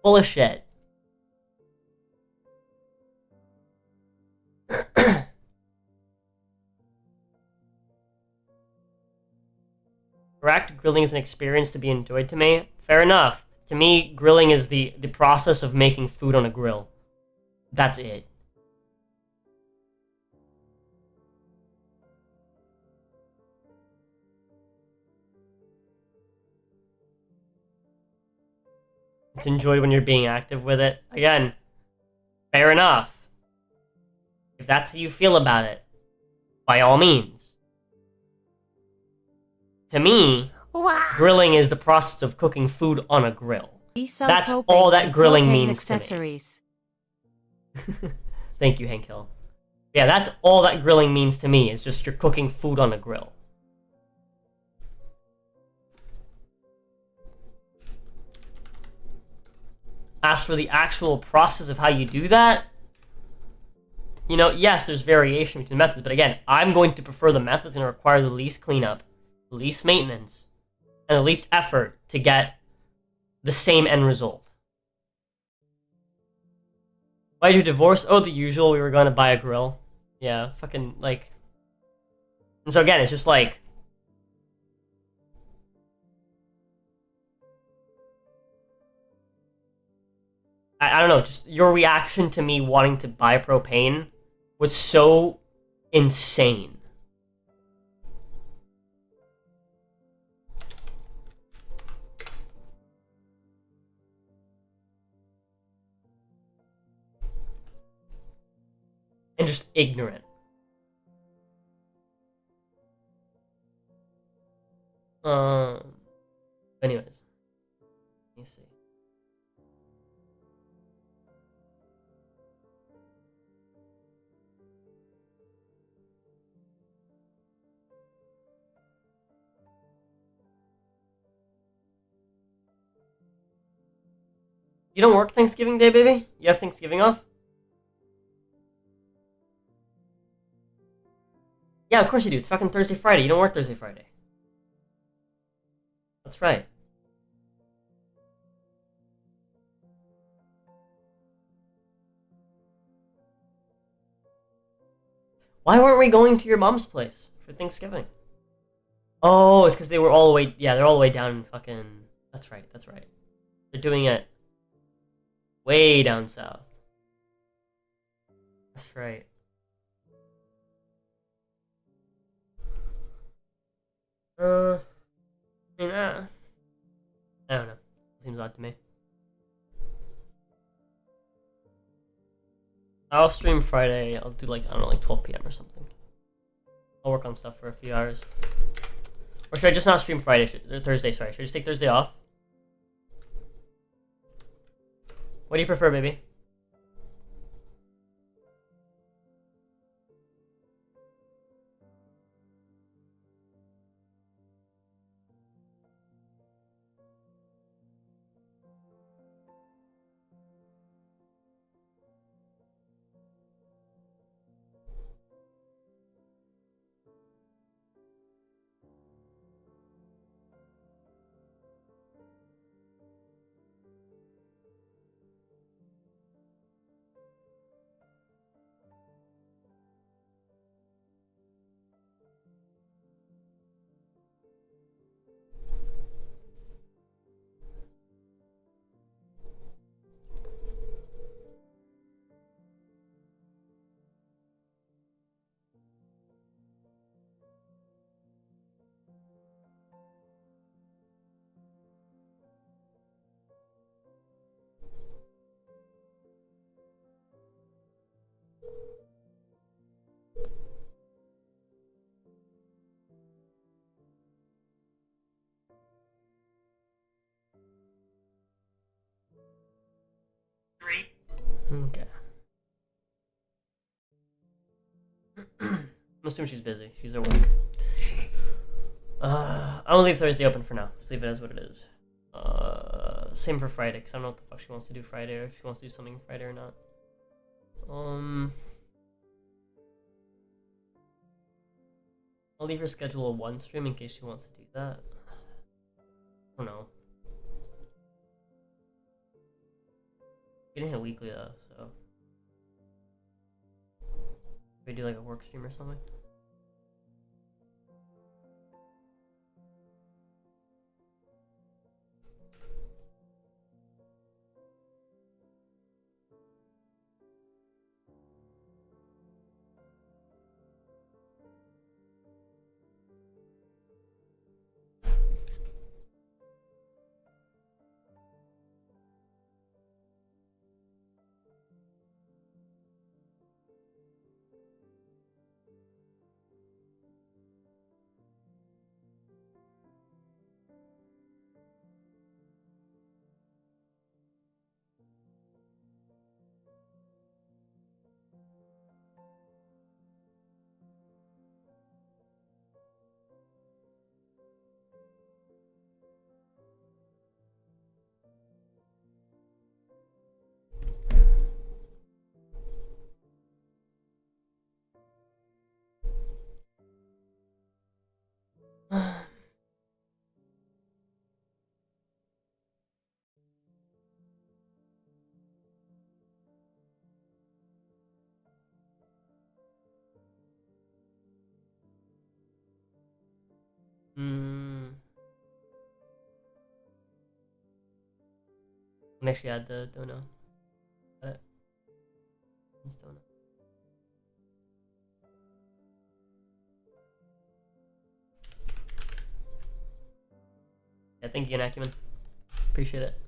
Full of shit. Correct, grilling is an experience to be enjoyed to me. Fair enough. To me, grilling is the process of making food on a grill. That's it. It's enjoyed when you're being active with it. Again, fair enough. If that's how you feel about it, by all means. To me, grilling is the process of cooking food on a grill. That's all that grilling means accessories. To me. Thank you, Hank Hill. Yeah, that's all that grilling means to me, is just you're cooking food on a grill. As for the actual process of how you do that, you know, yes, there's variation between methods, but again, I'm going to prefer the methods that require the least cleanup, the least maintenance, and the least effort to get the same end result. Why did you divorce? Oh, the usual, we were going to buy a grill. Yeah, fucking, like... And so again, it's just like... I don't know, just your reaction to me wanting to buy propane was so insane. And just ignorant. Anyways. Let me see. You don't work Thanksgiving Day, baby? You have Thanksgiving off? Yeah, of course you do. It's fucking Thursday, Friday. You don't work Thursday, Friday. That's right. Why weren't we going to your mom's place for Thanksgiving? Oh, it's because they were all the way... Yeah, they're all the way down in fucking... That's right, that's right. They're doing it way down south. That's right. I mean, I don't know. Seems odd to me. I'll stream Friday. I'll do like, I don't know, like 12 p.m. or something. I'll work on stuff for a few hours. Or should I just not stream Friday? Thursday, sorry. Should I just take Thursday off? What do you prefer, baby? Okay. I'm assuming she's busy. She's at work. I'm gonna leave Thursday open for now. Just leave it as what it is. Same for Friday, because I don't know what the fuck she wants to do Friday, or if she wants to do something Friday or not. I'll leave her schedule a 1 stream in case she wants to do that. I don't know. Getting it weekly though, so we do like a work stream or something. I'll actually add the Dono. It's Dono. Yeah, thank you, Acumen. Appreciate it.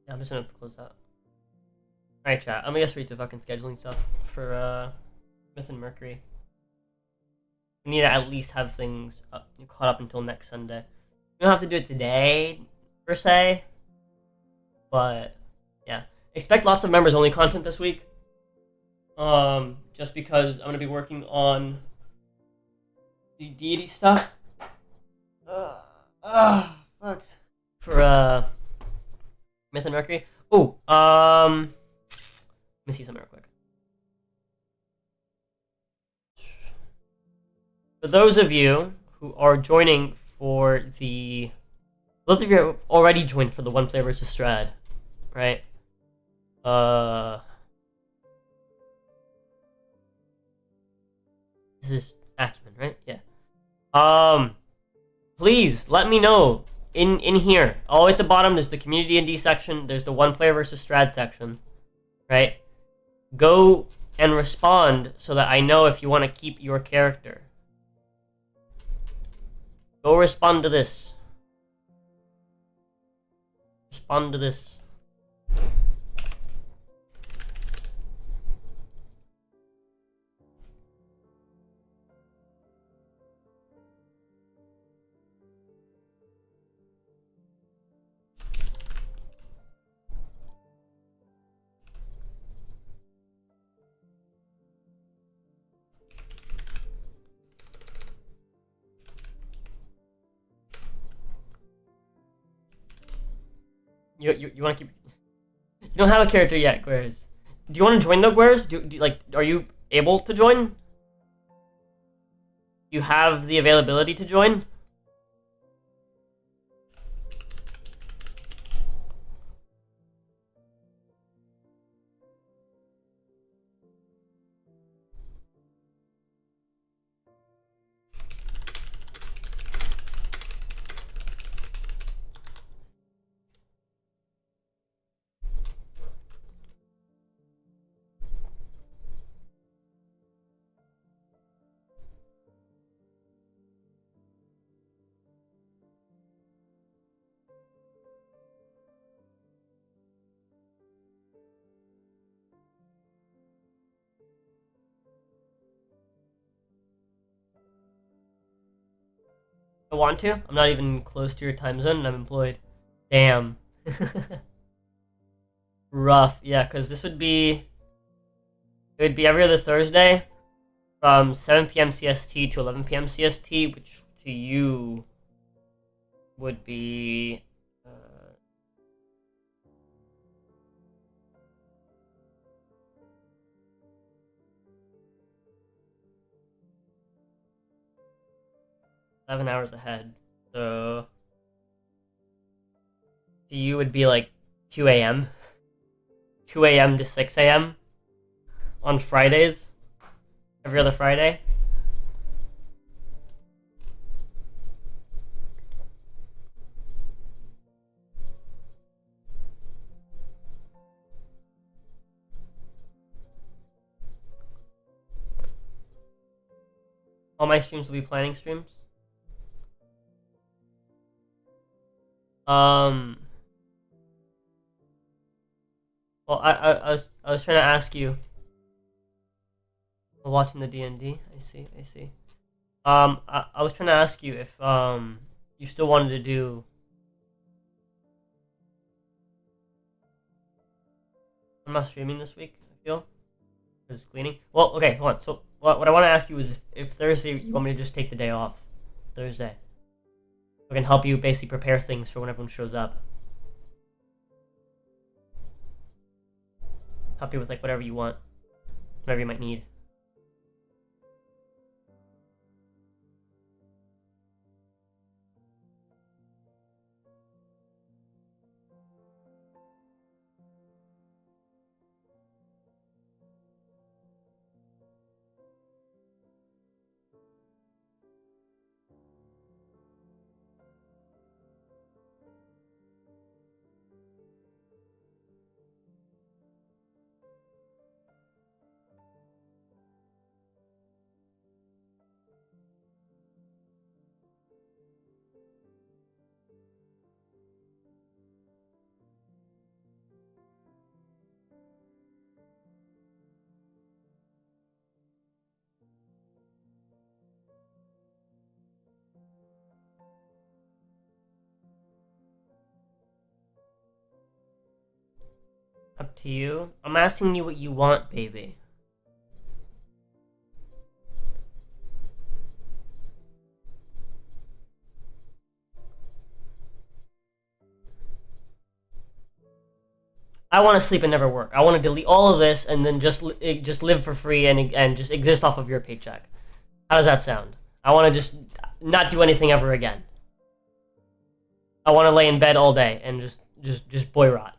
Yeah, I'm just gonna close that. Alright, chat. I'm gonna get straight to fucking scheduling stuff for Myth and Mercury. We need to at least have things caught up until next Sunday. We don't have to do it today, per se. But, yeah. Expect lots of members only content this week. Just because I'm gonna be working on the deity stuff. Fuck. For, Myth and Mercury. Oh, let me see something real quick. For those of you who are joining for the... Those of you who have already joined for the one player versus Strad, right? This is Acumen, right? Yeah. Please, let me know. In here, all the way at the bottom, there's the community and D section. There's the one player versus Strad section, right? Go and respond so that I know if you want to keep your character. Go respond to this. Respond to this. You want to keep... You don't have a character yet, Guers. Do you want to join the Guers? Are you able to join? You have the availability to join? I want to. I'm not even close to your time zone, and I'm employed. Damn. Rough. Yeah, because this would be... It would be every other Thursday from 7 p.m. CST to 11 p.m. CST, which to you would be... 7 hours ahead. So... To you would be like 2 a.m. 2 a.m. to 6 a.m. on Fridays. Every other Friday. All my streams will be planning streams. Well, I was trying to ask you. Watching the D&D. I see. I was trying to ask you if you still wanted to do. I'm not streaming this week. I feel because cleaning. Well, okay, hold on. So what I want to ask you is if Thursday you want me to just take the day off. Thursday. I can help you basically prepare things for when everyone shows up. Help you with like whatever you want, whatever you might need. Up to you. I'm asking you what you want, baby. I want to sleep and never work. I want to delete all of this and then just live for free and just exist off of your paycheck. How does that sound? I want to just not do anything ever again. I want to lay in bed all day and just boy rot.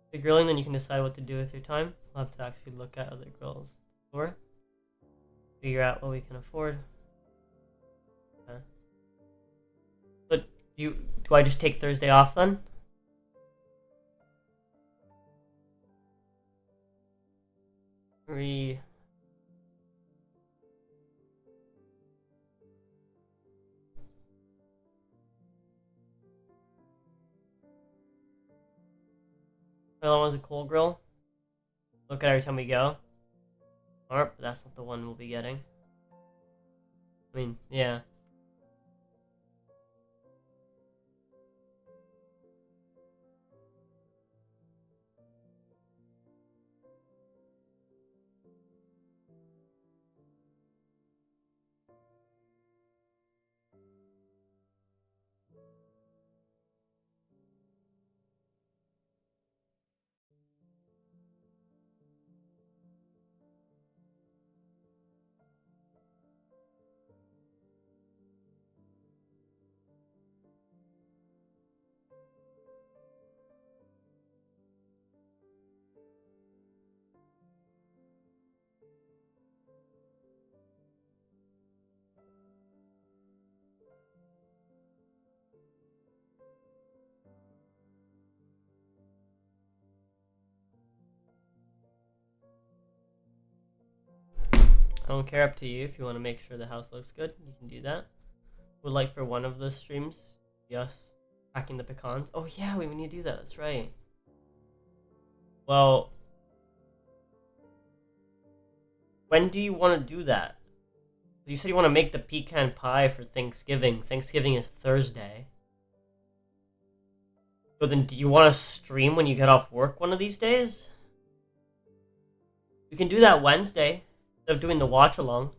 If you're grilling, then you can decide what to do with your time. We'll have to actually look at other grills or figure out what we can afford. Okay. But do I just take Thursday off then? How long was a coal grill? Look at every time we go. Alright, but that's not the one we'll be getting. I mean, yeah. I don't care, up to you. If you want to make sure the house looks good, you can do that. Would like for one of the streams, yes, packing the pecans. Oh yeah, we need to do that. That's right. Well, when do you want to do that? You said you want to make the pecan pie for Thanksgiving. Thanksgiving is Thursday. So then, do you want to stream when you get off work one of these days? We can do that Wednesday instead of doing the watch along.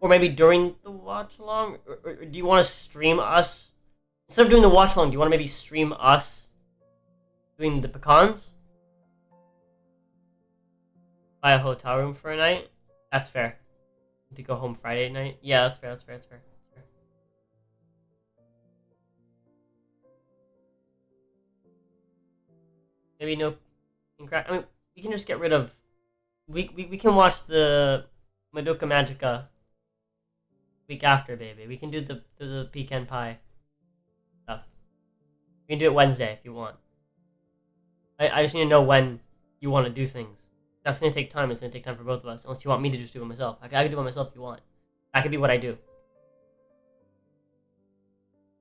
Or maybe during the watch along? Or do you want to stream us? Instead of doing the watch along, do you want to maybe stream us doing the pecans? Buy a hotel room for a night? That's fair. To go home Friday night? Yeah, that's fair, that's fair, that's fair. Maybe no... I mean, we can just get rid of... We can watch the Madoka Magica week after, baby. We can do the pecan pie stuff. We can do it Wednesday if you want. I just need to know when you want to do things. That's going to take time. It's going to take time for both of us. Unless you want me to just do it myself. I can do it myself if you want. That could be what I do.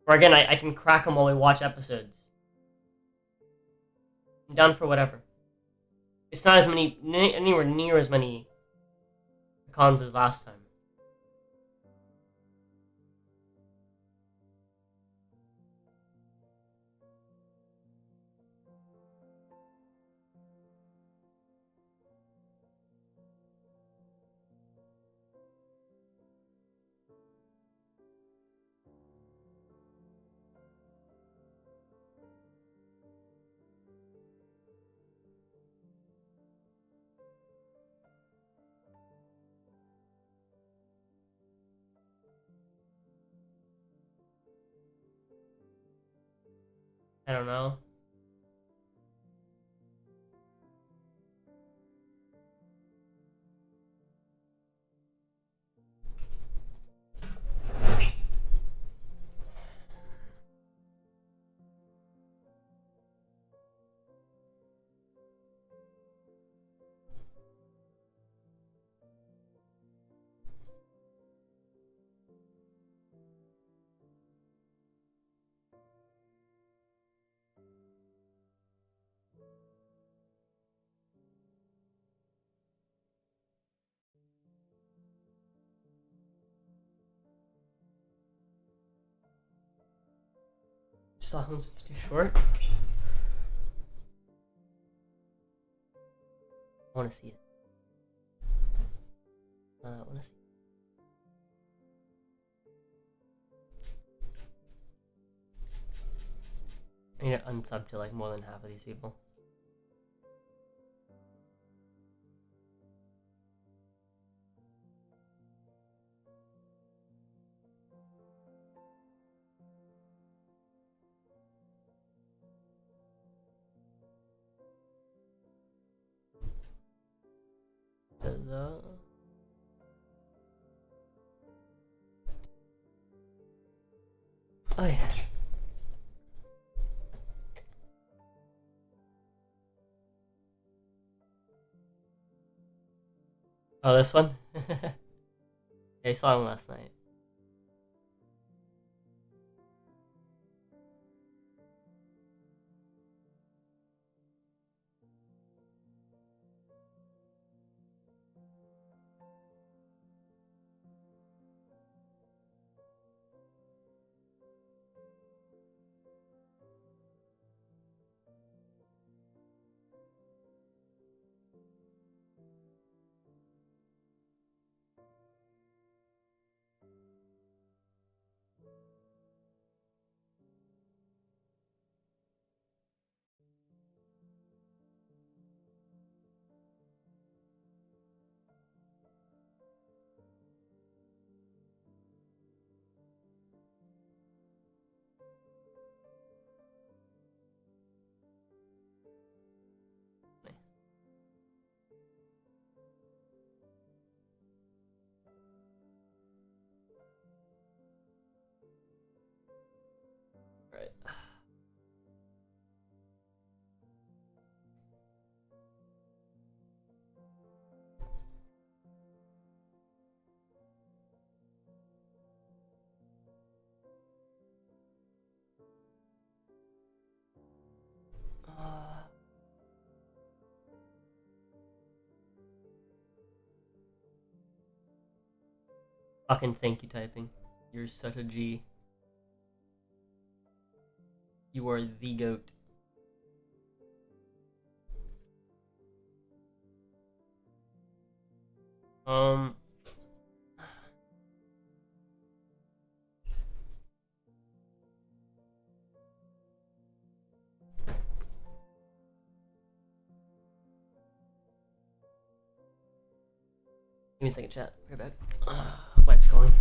Or again, I can crack them while we watch episodes. I'm down for whatever. It's not as many, anywhere near as many pecans as last time. I don't know. Just thought it's too short. I want to see it. I want to see. I need to unsub to like more than half of these people. Oh yeah. Oh, this one? Yeah, I saw him last night. Fucking thank you typing. You're such a G. You are the GOAT. Give me a second, chat. Right back. Wife's calling.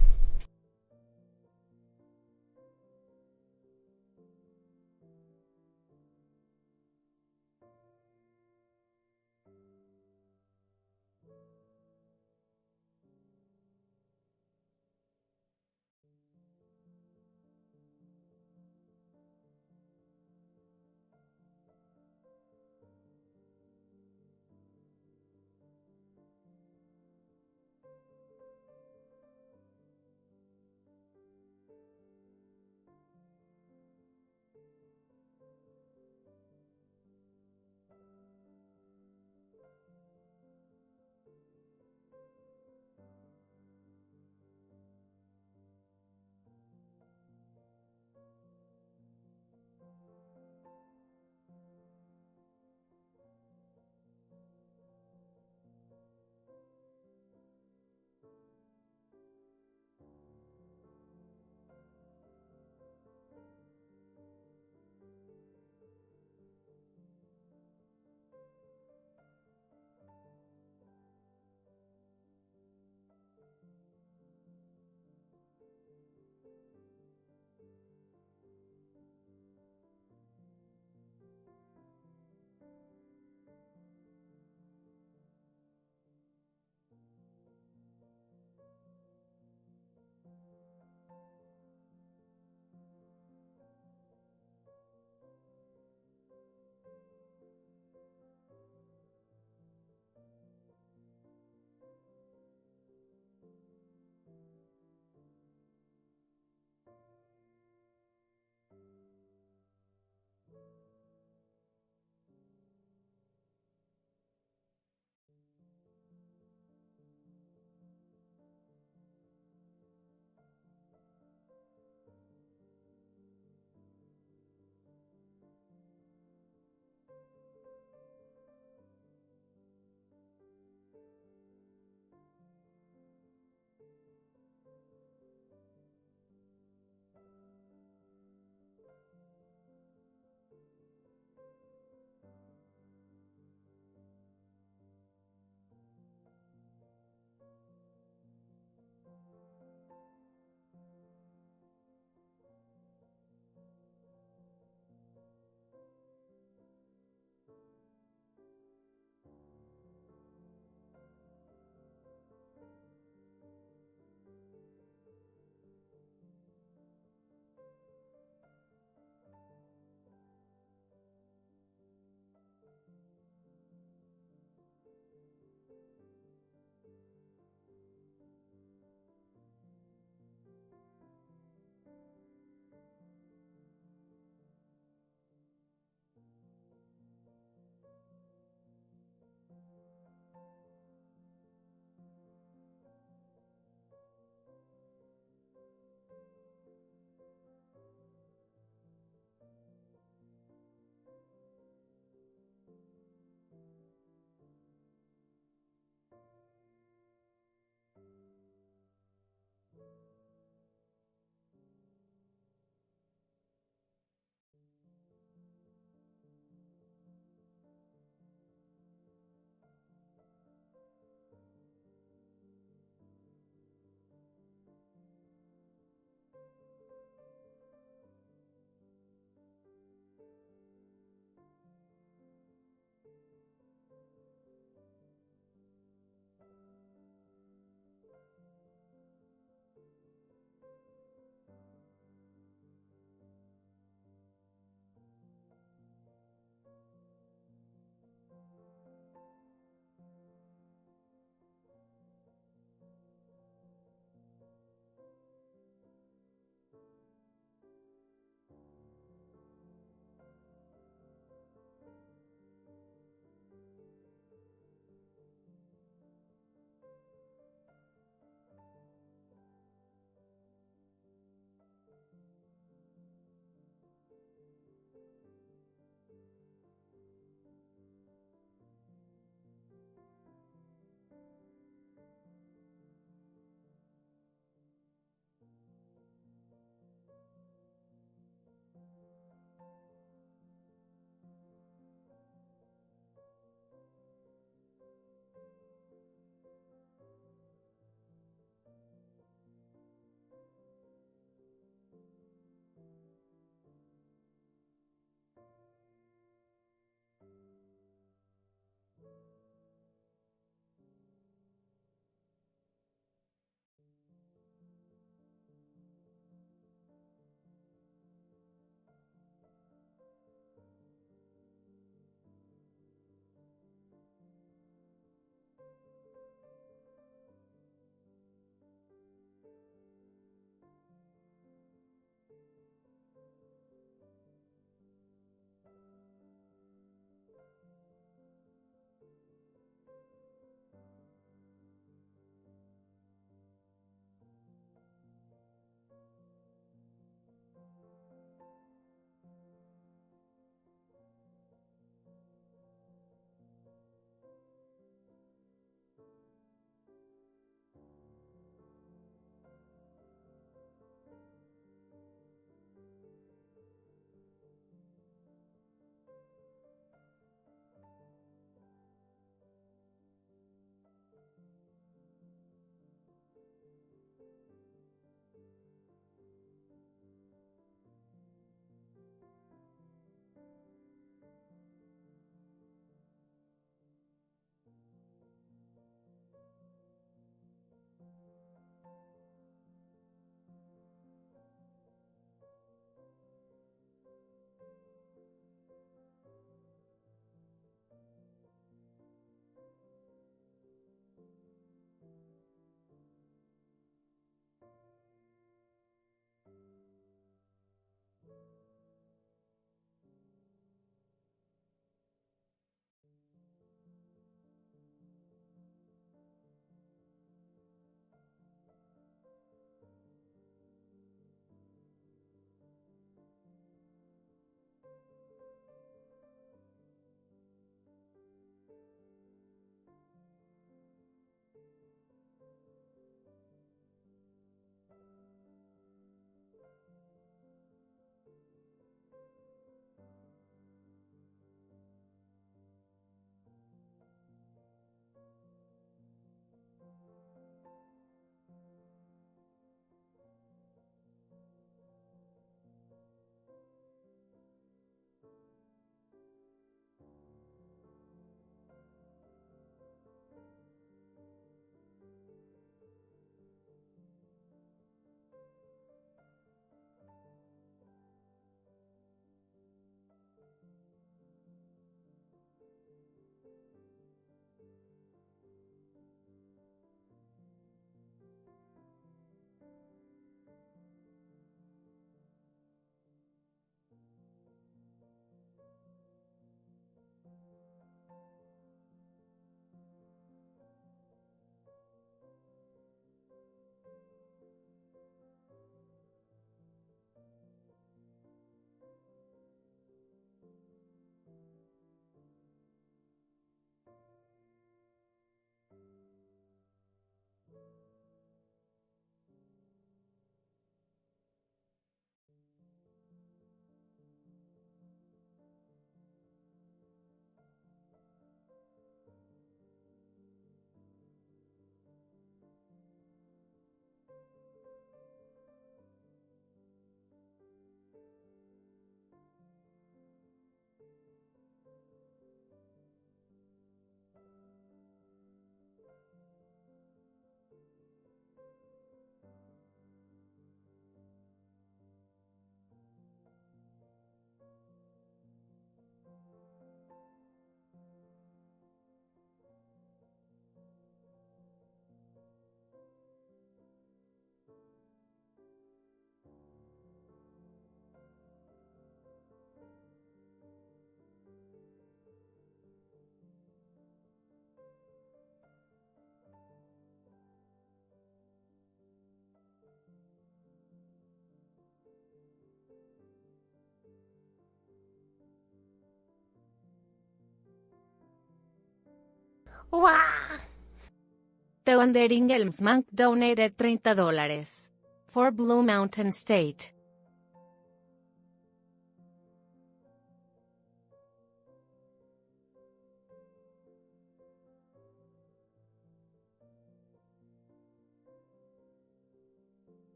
The Wandering Elms Monk donated $30 for Blue Mountain State.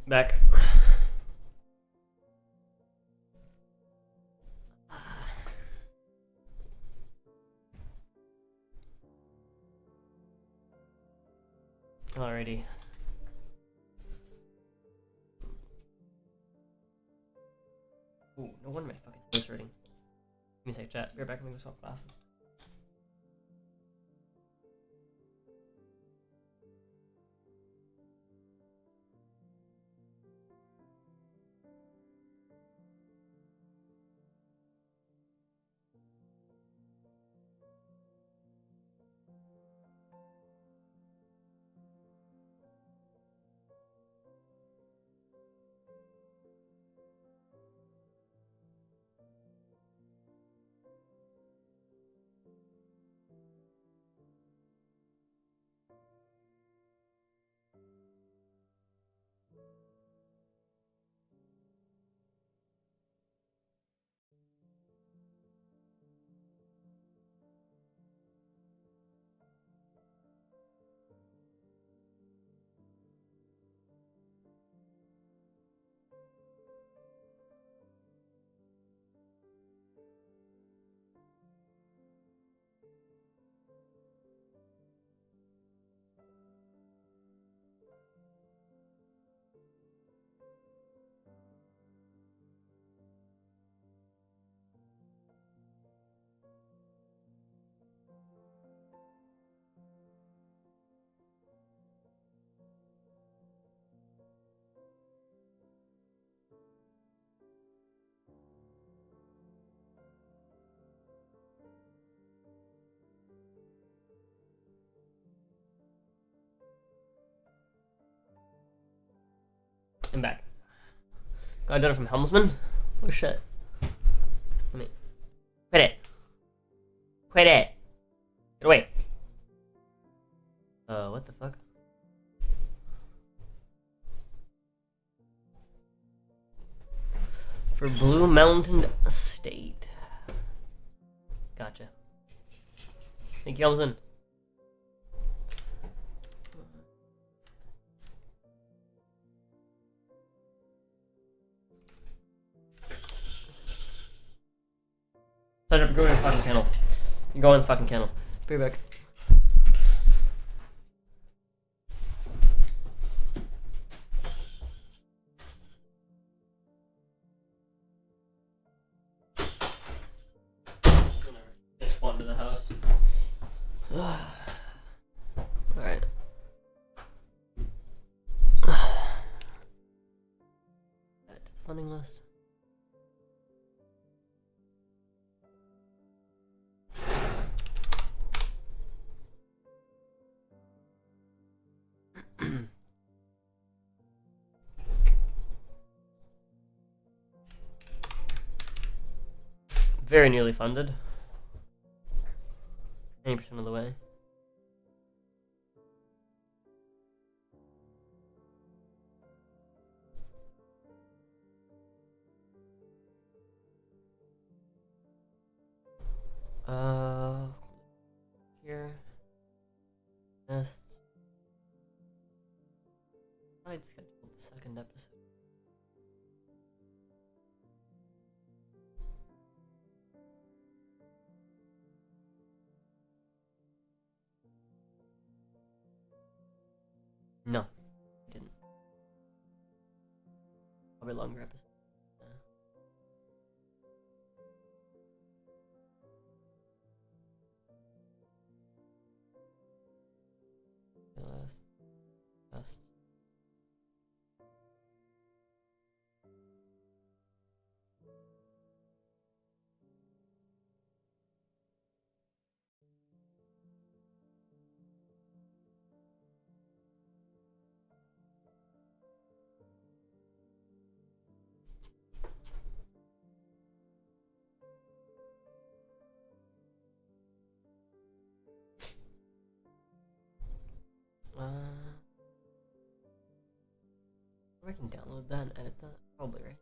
Back. Alrighty. Ooh, no wonder my fucking head is hurting. Give me a sec, chat. Be right back, I'm gonna go swap glasses. I'm back. Got a dinner from Helmsman? Oh shit. Let me. Quit it. Quit it. Get away. What the fuck? For Blue Mountain State. Gotcha. Thank you, Helmsman. Sign up to go in the fucking kennel. You go in the fucking kennel. Be right back. Just spawn to the house. Alright. Add it to the funding list. Very nearly funded. 80% of the way. Here. Nests. I'd schedule the second episode. No, I didn't. Probably longer episode. Last. I can download that and edit that. Probably, right?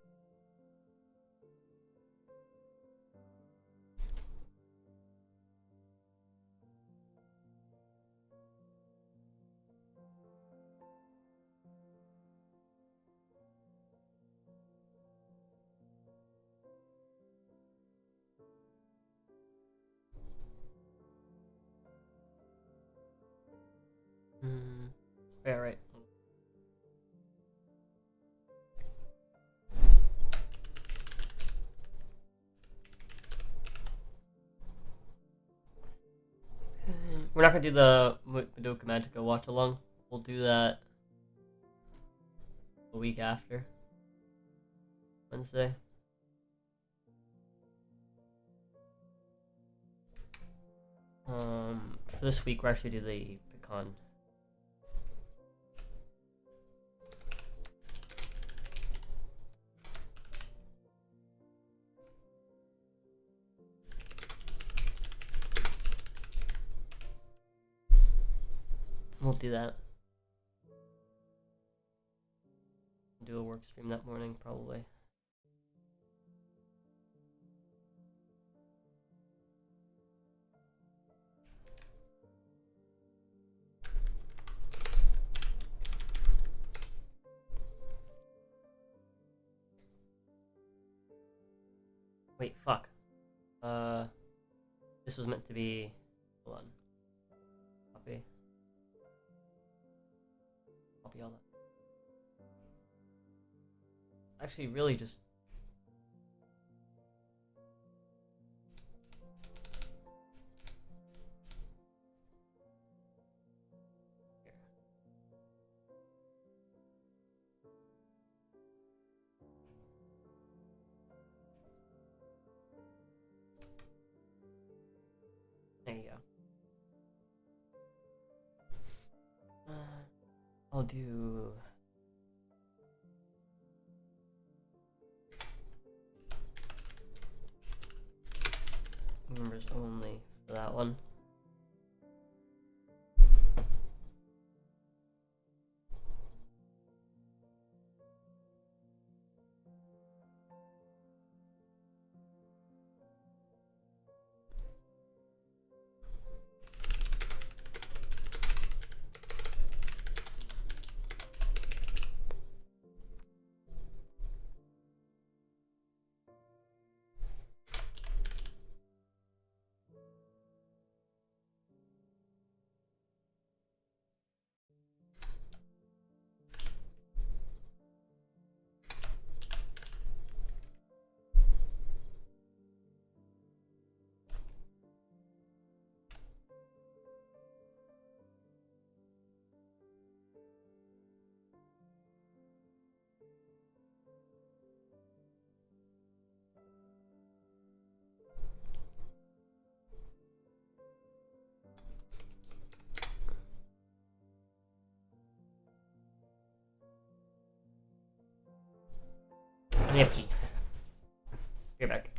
Yeah, right. We're not gonna do the Madoka Magica watch along. We'll do that a week after. Wednesday. For this week, we're actually do the pecan. We'll do that. Do a work stream that morning, probably. Wait, fuck. This was meant to be. Hold on. Copy. Copy all that. Actually, really just. Here. There you go. I'll do. Members only for that one. Yippee. You're back.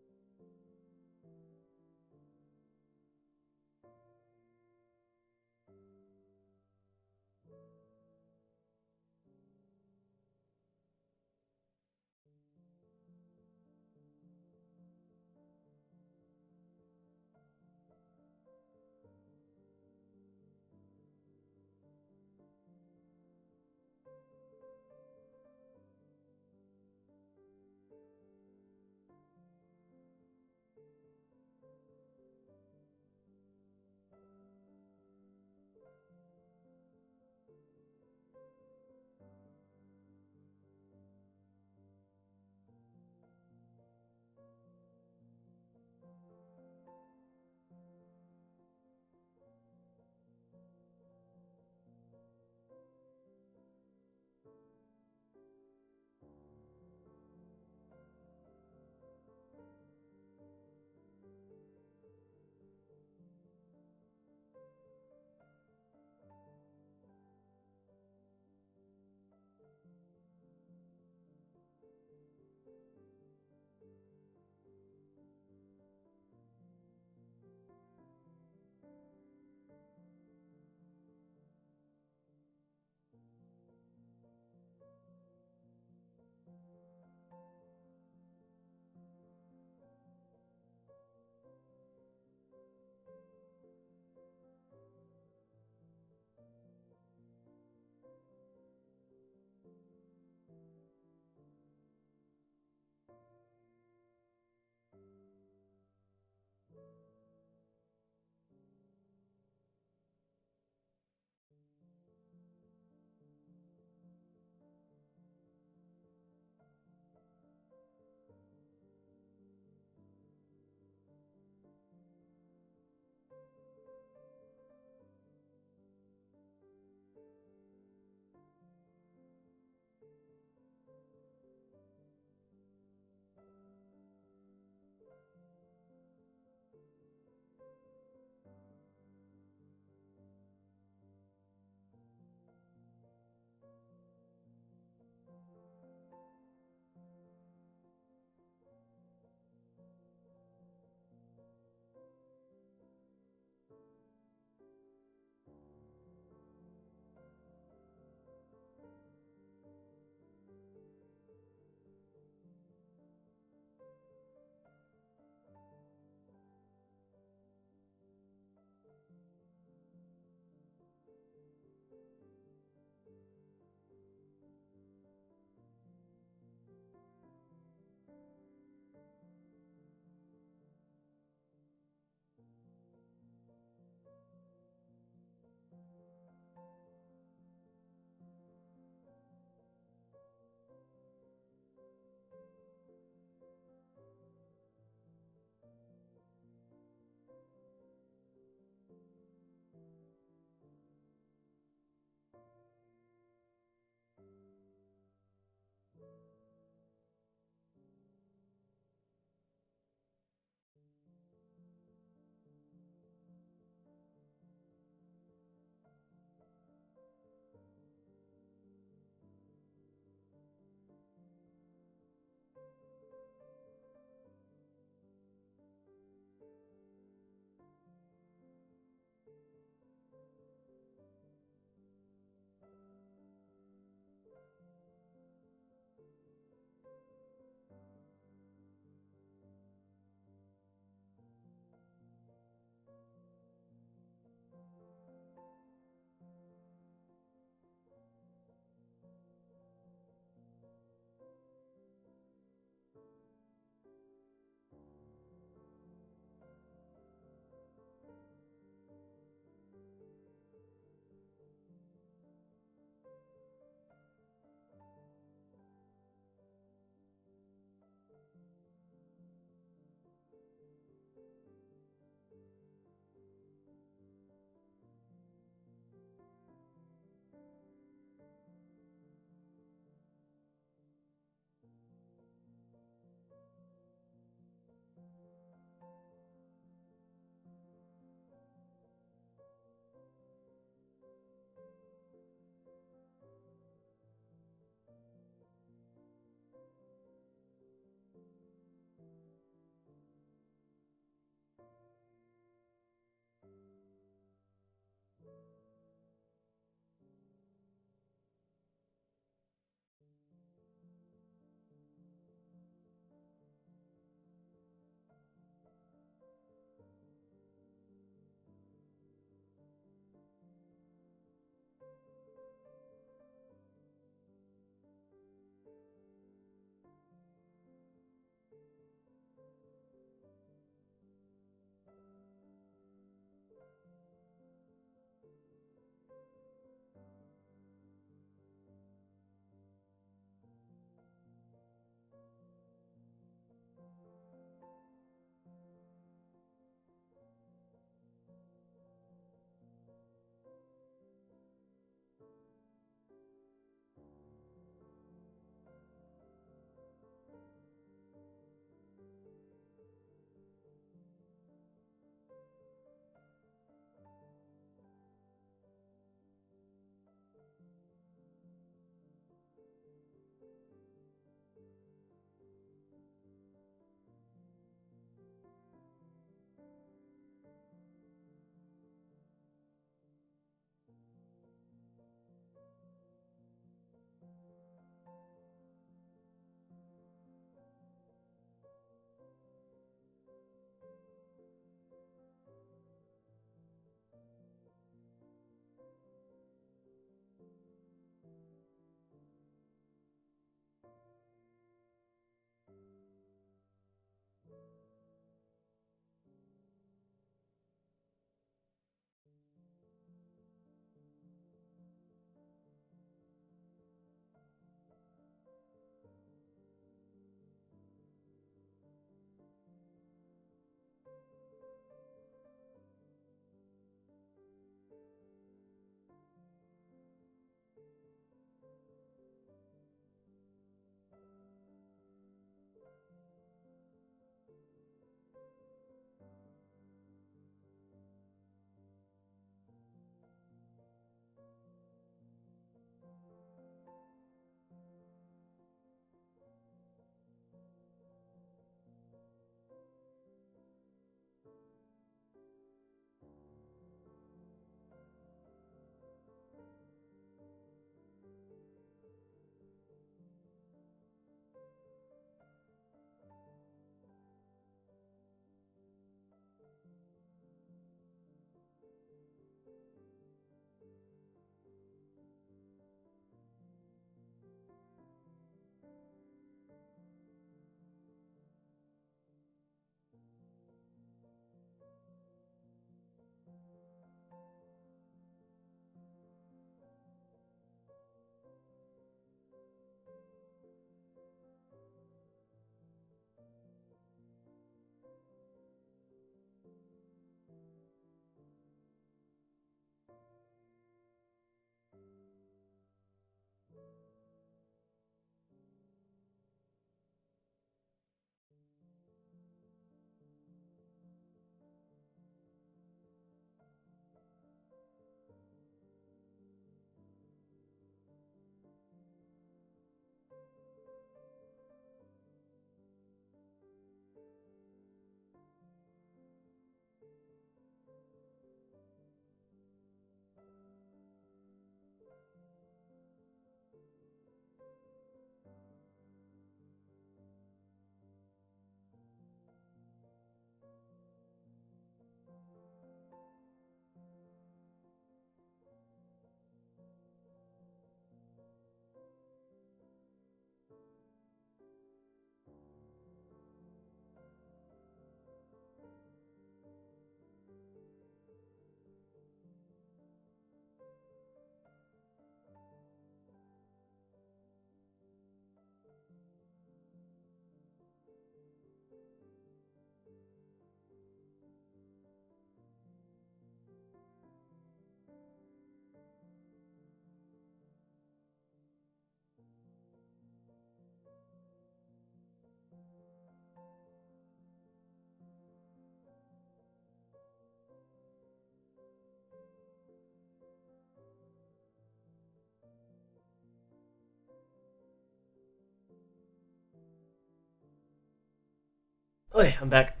Oi, I'm back.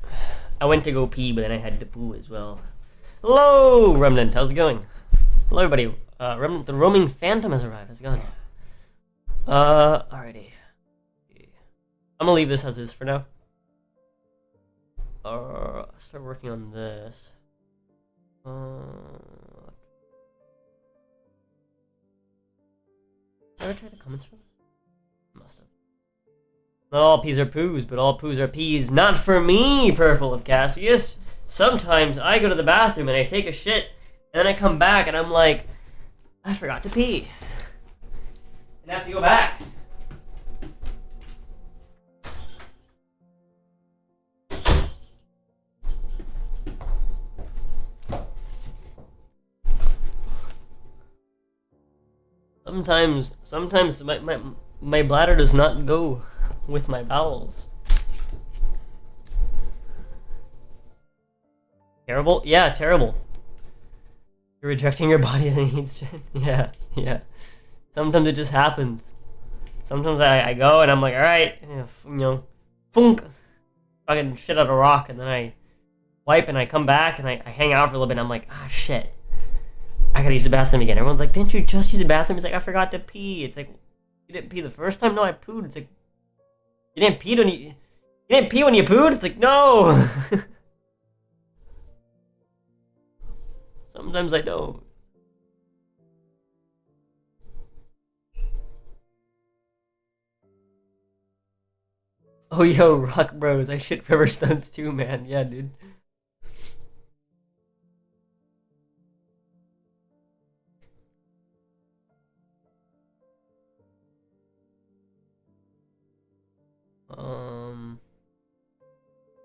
I went to go pee, but then I had to poo as well. Hello, Remnant. How's it going? Hello, everybody. Remnant, the roaming phantom has arrived. How's it going? Alrighty. I'm gonna leave this as is for now. Start working on this. Did I ever try the comments for this? Must have. Not all peas are poos, but all poos are peas. Not for me, Purple of Cassius. Sometimes I go to the bathroom and I take a shit, and then I come back and I'm like, I forgot to pee. And I have to go back. Sometimes my bladder does not go with my bowels. Terrible? Yeah, terrible. You're rejecting your body as it needs shit. Yeah. Sometimes it just happens. Sometimes I go and I'm like, alright, funk. Fucking shit out of a rock, and then I wipe and I come back and I hang out for a little bit and I'm like, ah, shit. I gotta use the bathroom again. Everyone's like, didn't you just use the bathroom? It's like, I forgot to pee. It's like, you didn't pee the first time? No, I pooed. It's like, you didn't pee when you pooed? It's like, no. Sometimes I don't. Oh, yo, Rock Bros. I shit river stones too, man. Yeah, dude.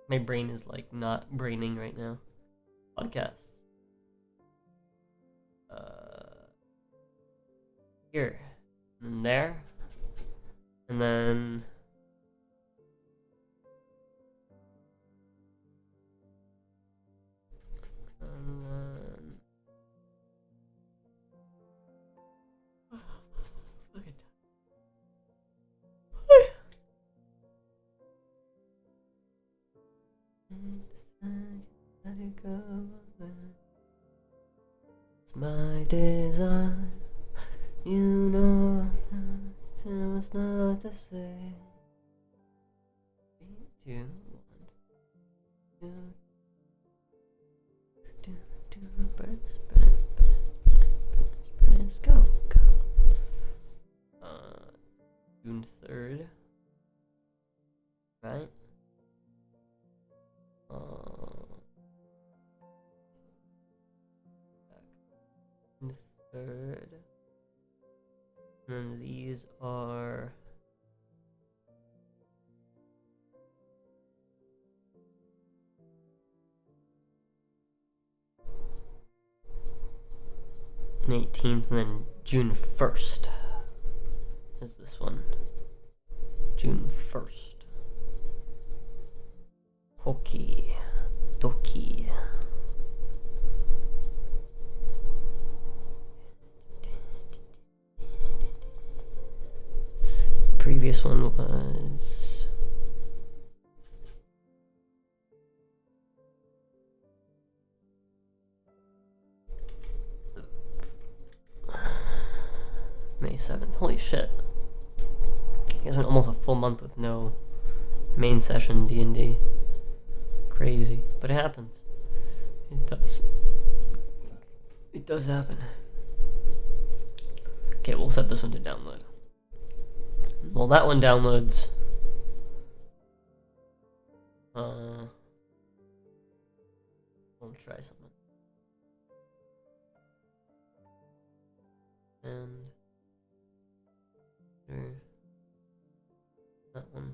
My brain is like not braining right now. Podcasts. Here. And there. And then... It's my design, you know, what's not to say. 3, 2, 1, 2, Burns, go. June 3rd, right? Third. And then these are the 18th, and then June 1st is this one. June 1st. Hoki Doki. Previous one was May 7th. Holy shit. You guys went almost a full month with no main session D&D. Crazy. But it happens. It does. It does happen. Okay, we'll set this one to download. Well, that one downloads. We'll try something. And that one.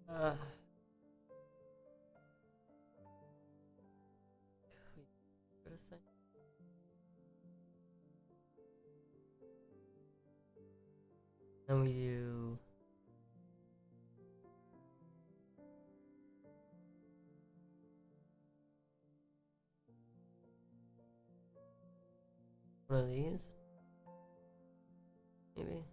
Uh, what did I say? Then we do. One of these? Maybe?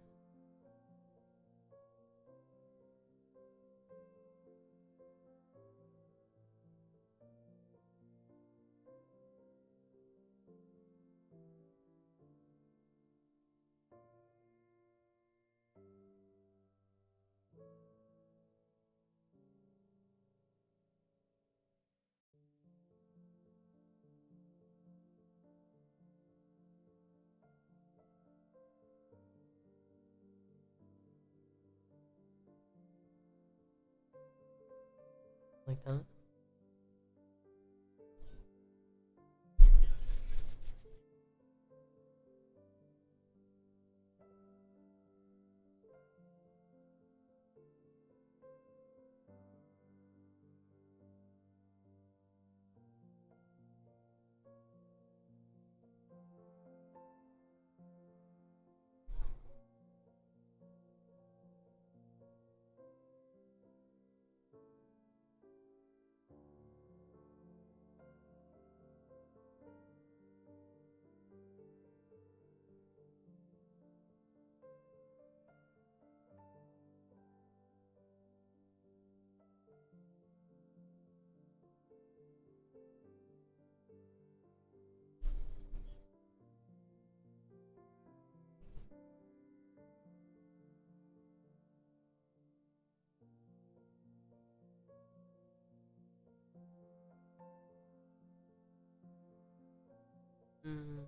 Like that? Mm.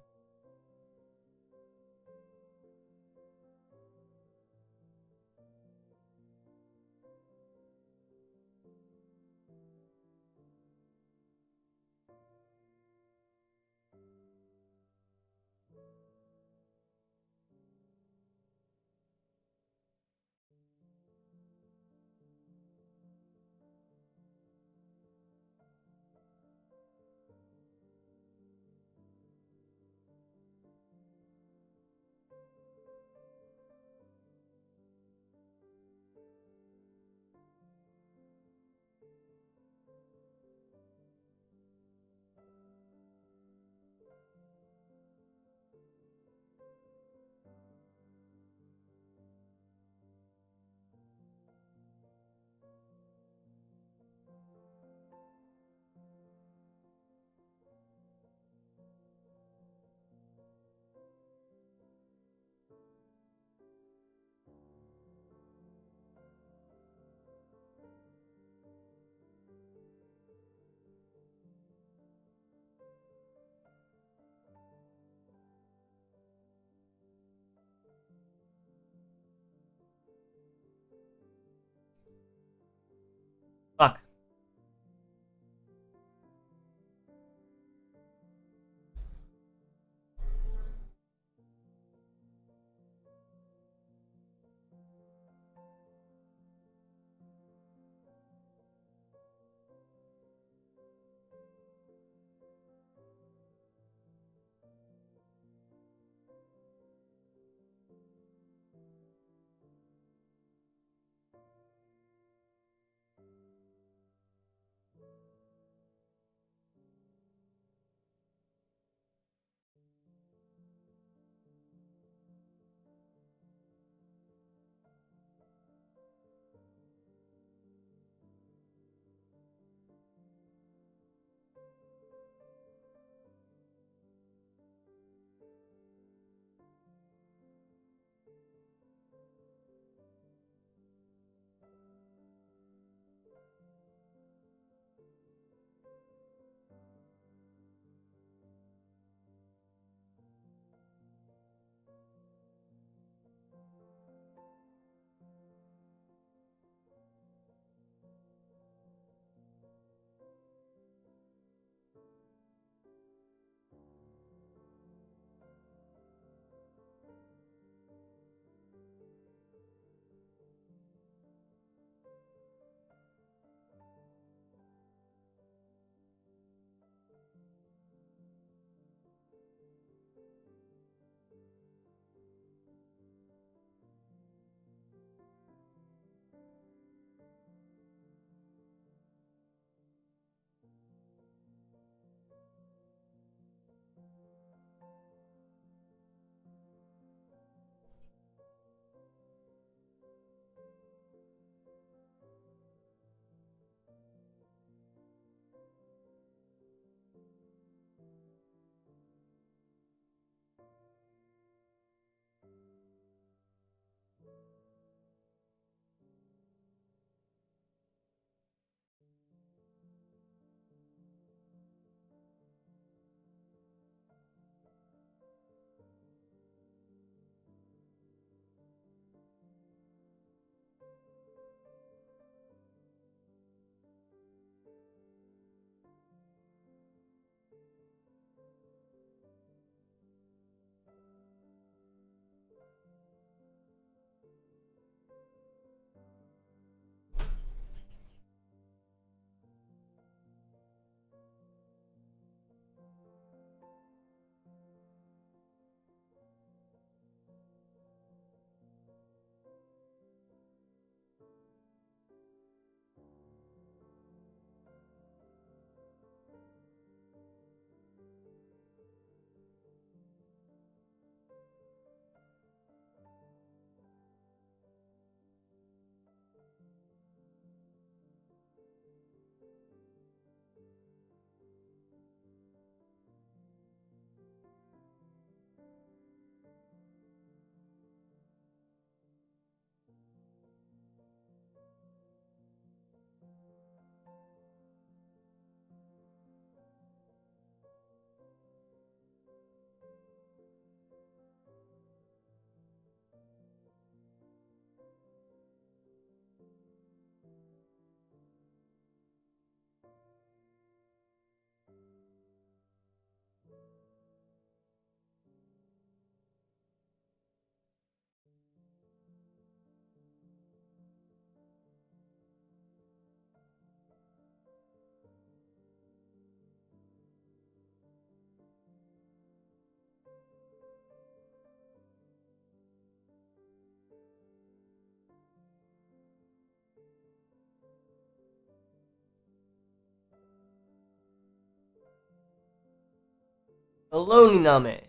Baloney name.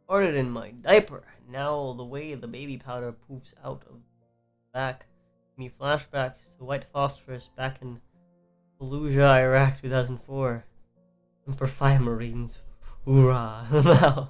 Ordered in my diaper. Now the way the baby powder poofs out of back. Me flashbacks to white phosphorus back in Fallujah, Iraq, 2004. Semper Fi Marines. Hoorah. Now.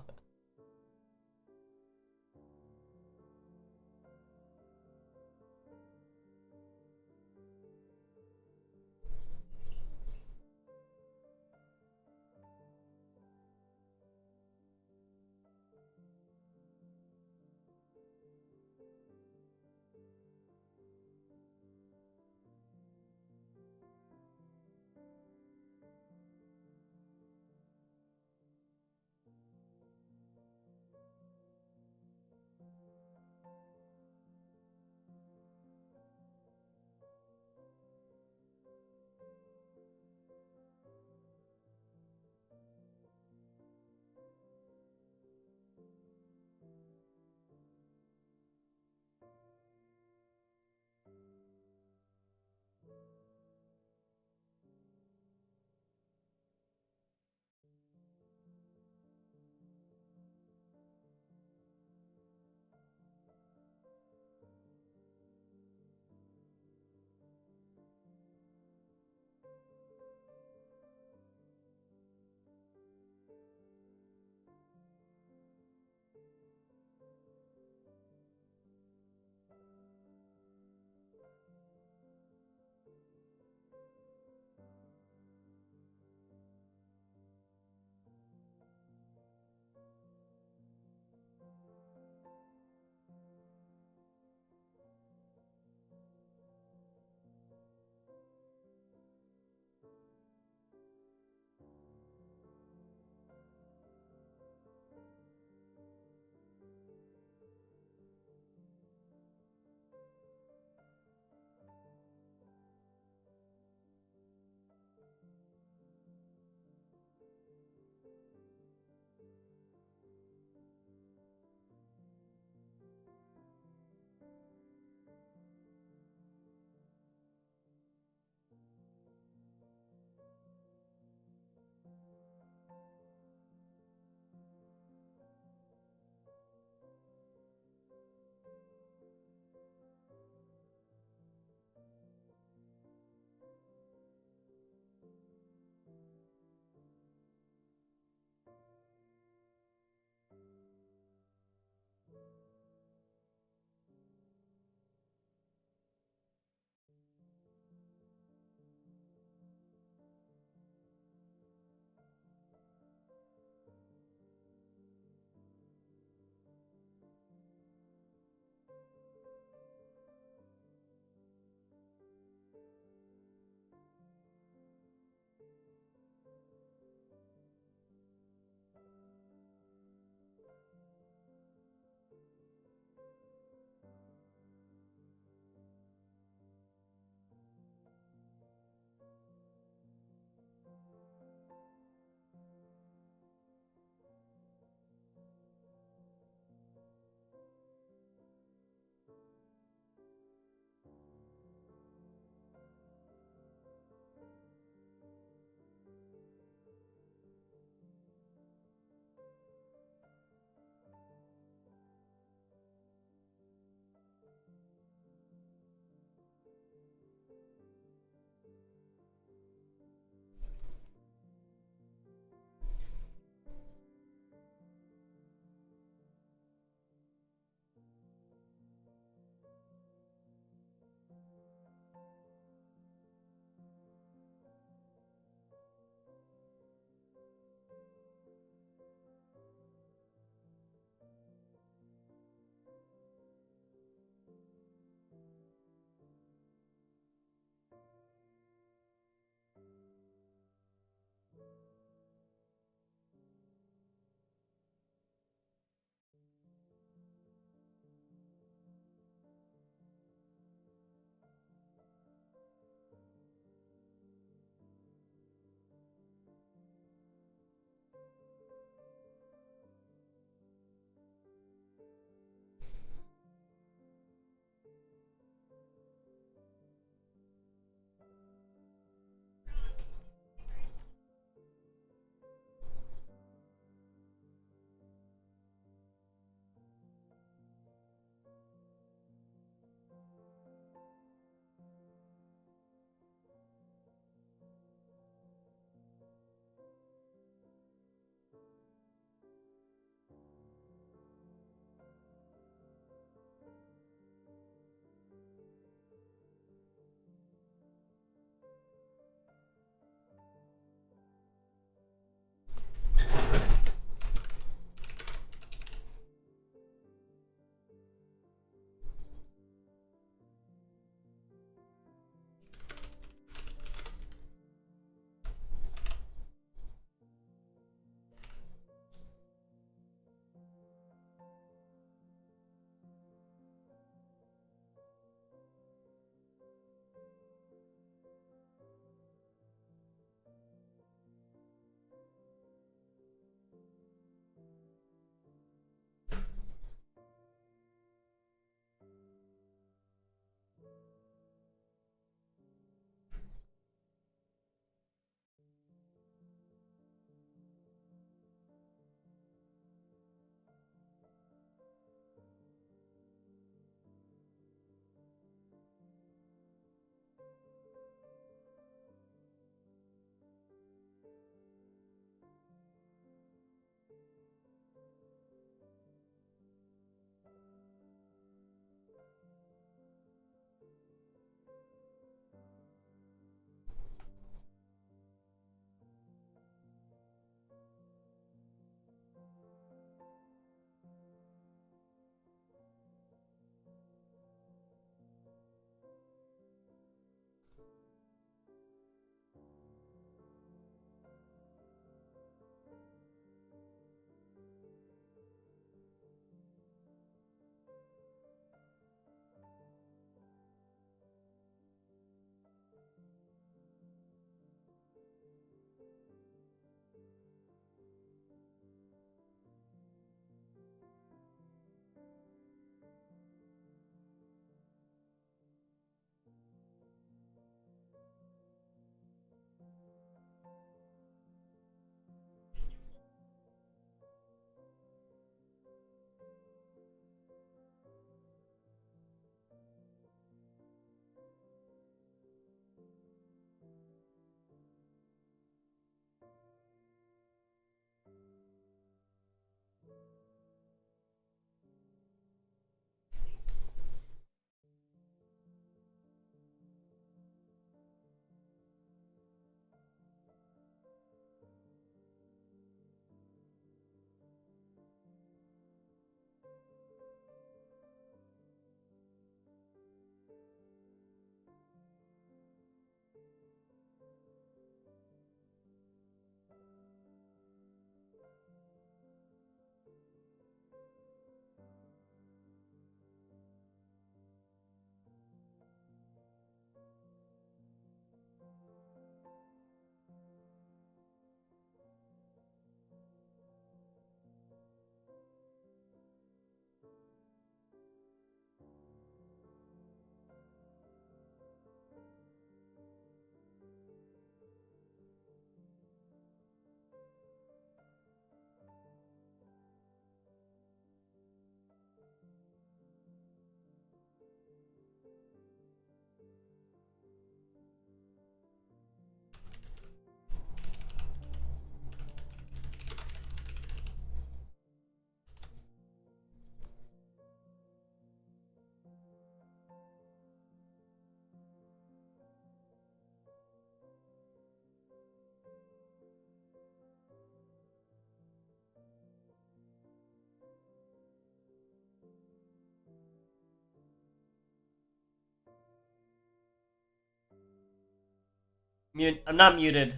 Mute. I'm not muted.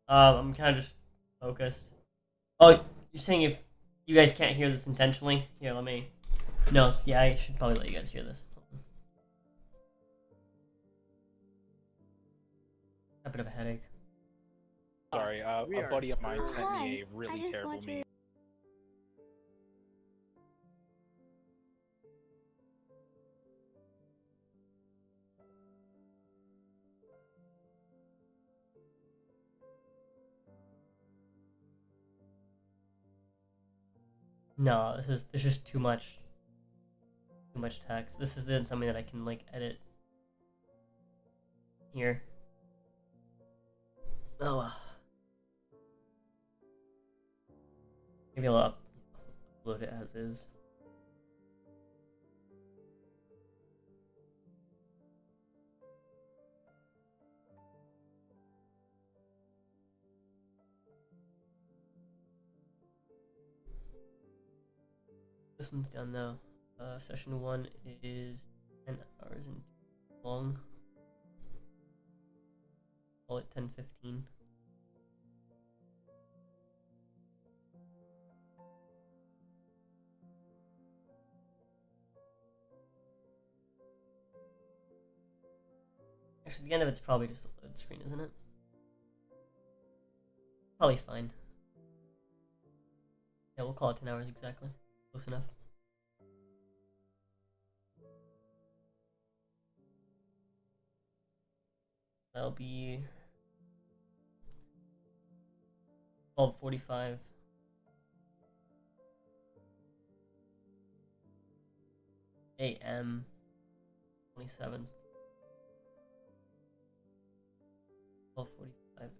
I'm kind of just focused. Oh, you're saying if you guys can't hear this intentionally? Here, let me. No, yeah, I should probably let you guys hear this. A bit of a headache. Sorry, a buddy of mine sent me a really terrible meme. No, there's just too much text. This isn't something that I can like edit here. Oh well. Maybe I'll upload it as is. This one's done though. Session 1 is 10 hours and long. Call it 10:15. Actually, the end of it's probably just a load screen, isn't it? Probably fine. Yeah, we'll call it 10 hours exactly. Close enough. That'll be 12:45 a.m. 27th. 12:45 a.m.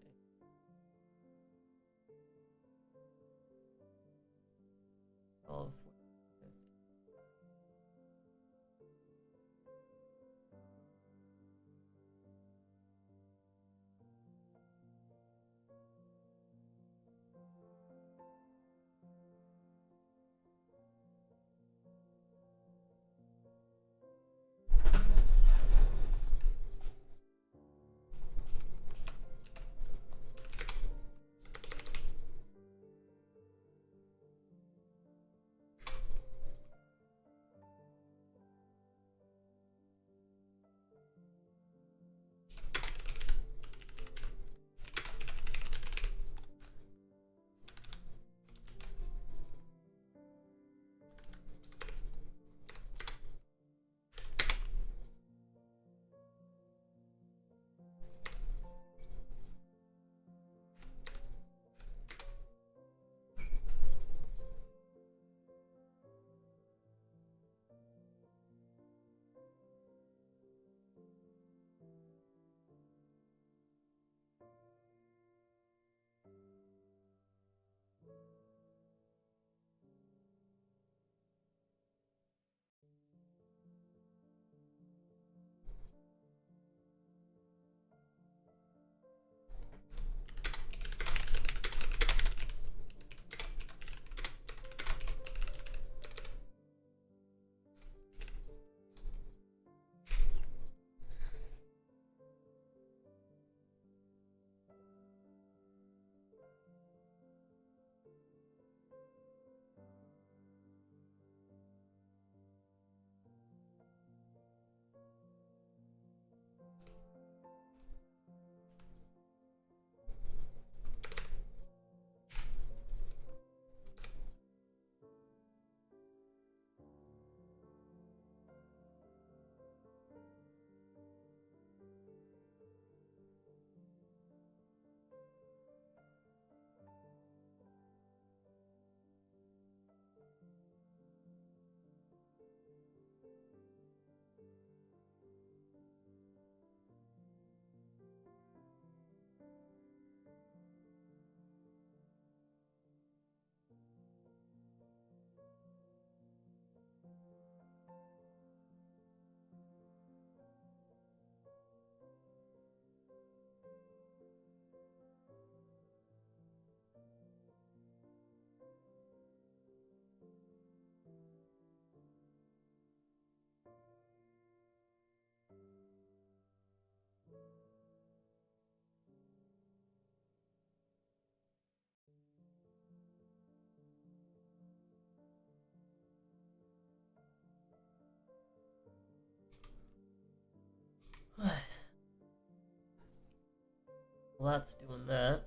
Well, that's doing that.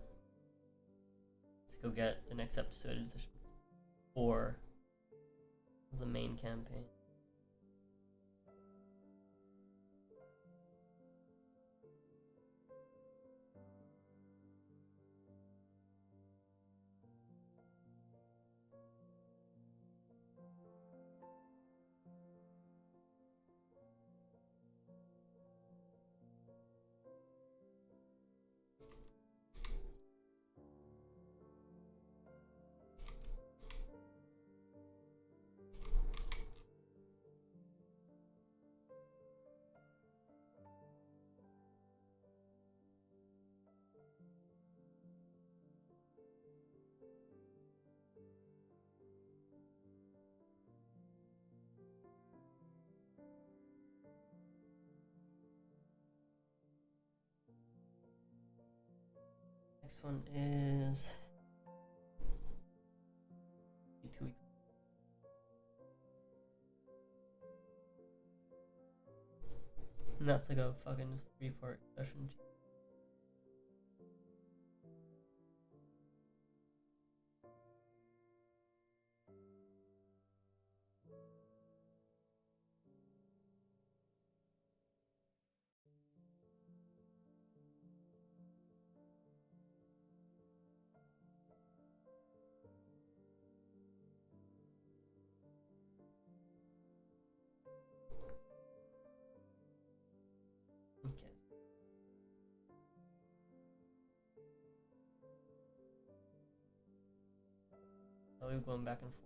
Let's go get the next episode of Edition 4 of the main campaign. Next one is 2 weeks. And that's like a fucking 3-part session. Okay. So we're going back and forth.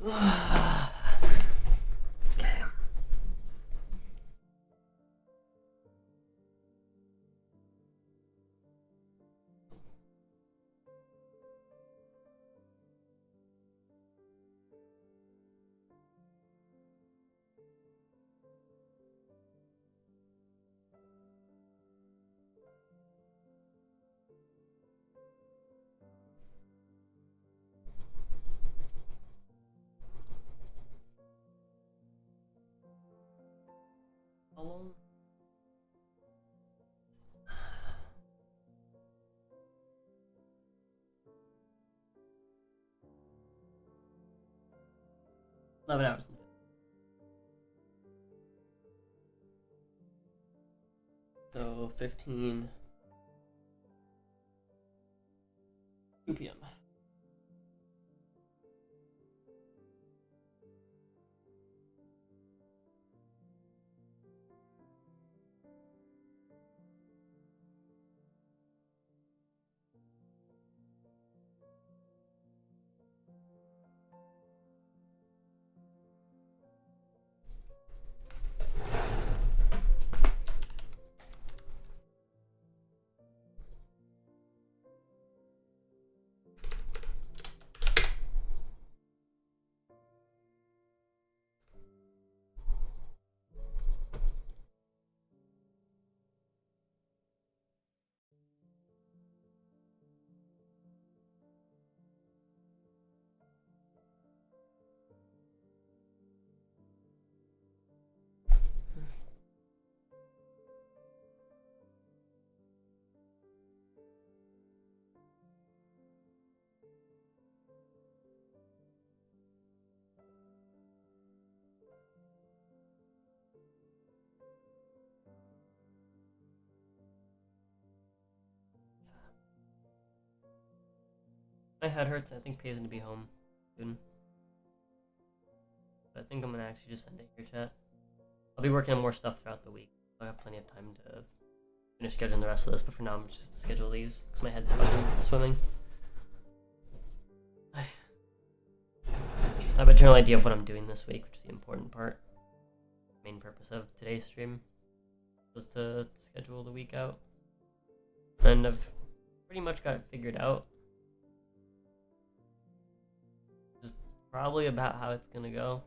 Okay. How long? $11 and 50. So 15. 2 p.m. My head hurts. I think Pay's gonna be home soon. But I think I'm gonna actually just end it here, chat. I'll be working on more stuff throughout the week. I have plenty of time to finish scheduling the rest of this, but for now I'm just gonna schedule these because my head's fucking swimming. I have a general idea of what I'm doing this week, which is the important part. Main purpose of today's stream was to schedule the week out. And I've pretty much got it figured out. It's probably about how it's gonna go.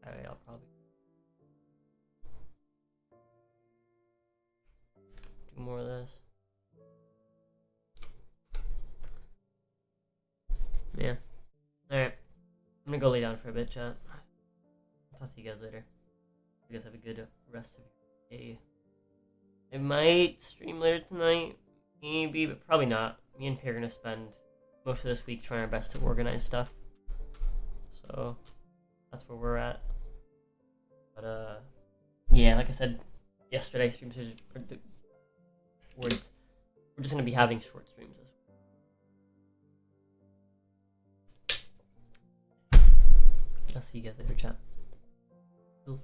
Alright, I'll probably do more of this. Yeah. Alright. I'm gonna go lay down for a bit, chat. I'll talk to you guys later. You guys have a good rest of your day. I might stream later tonight, maybe, but probably not. Me and Pay are gonna spend most of this week trying our best to organize stuff. So that's where we're at. But yeah, like I said yesterday, streams we're just gonna be having short streams this week. I'll see you guys later, chat. Feels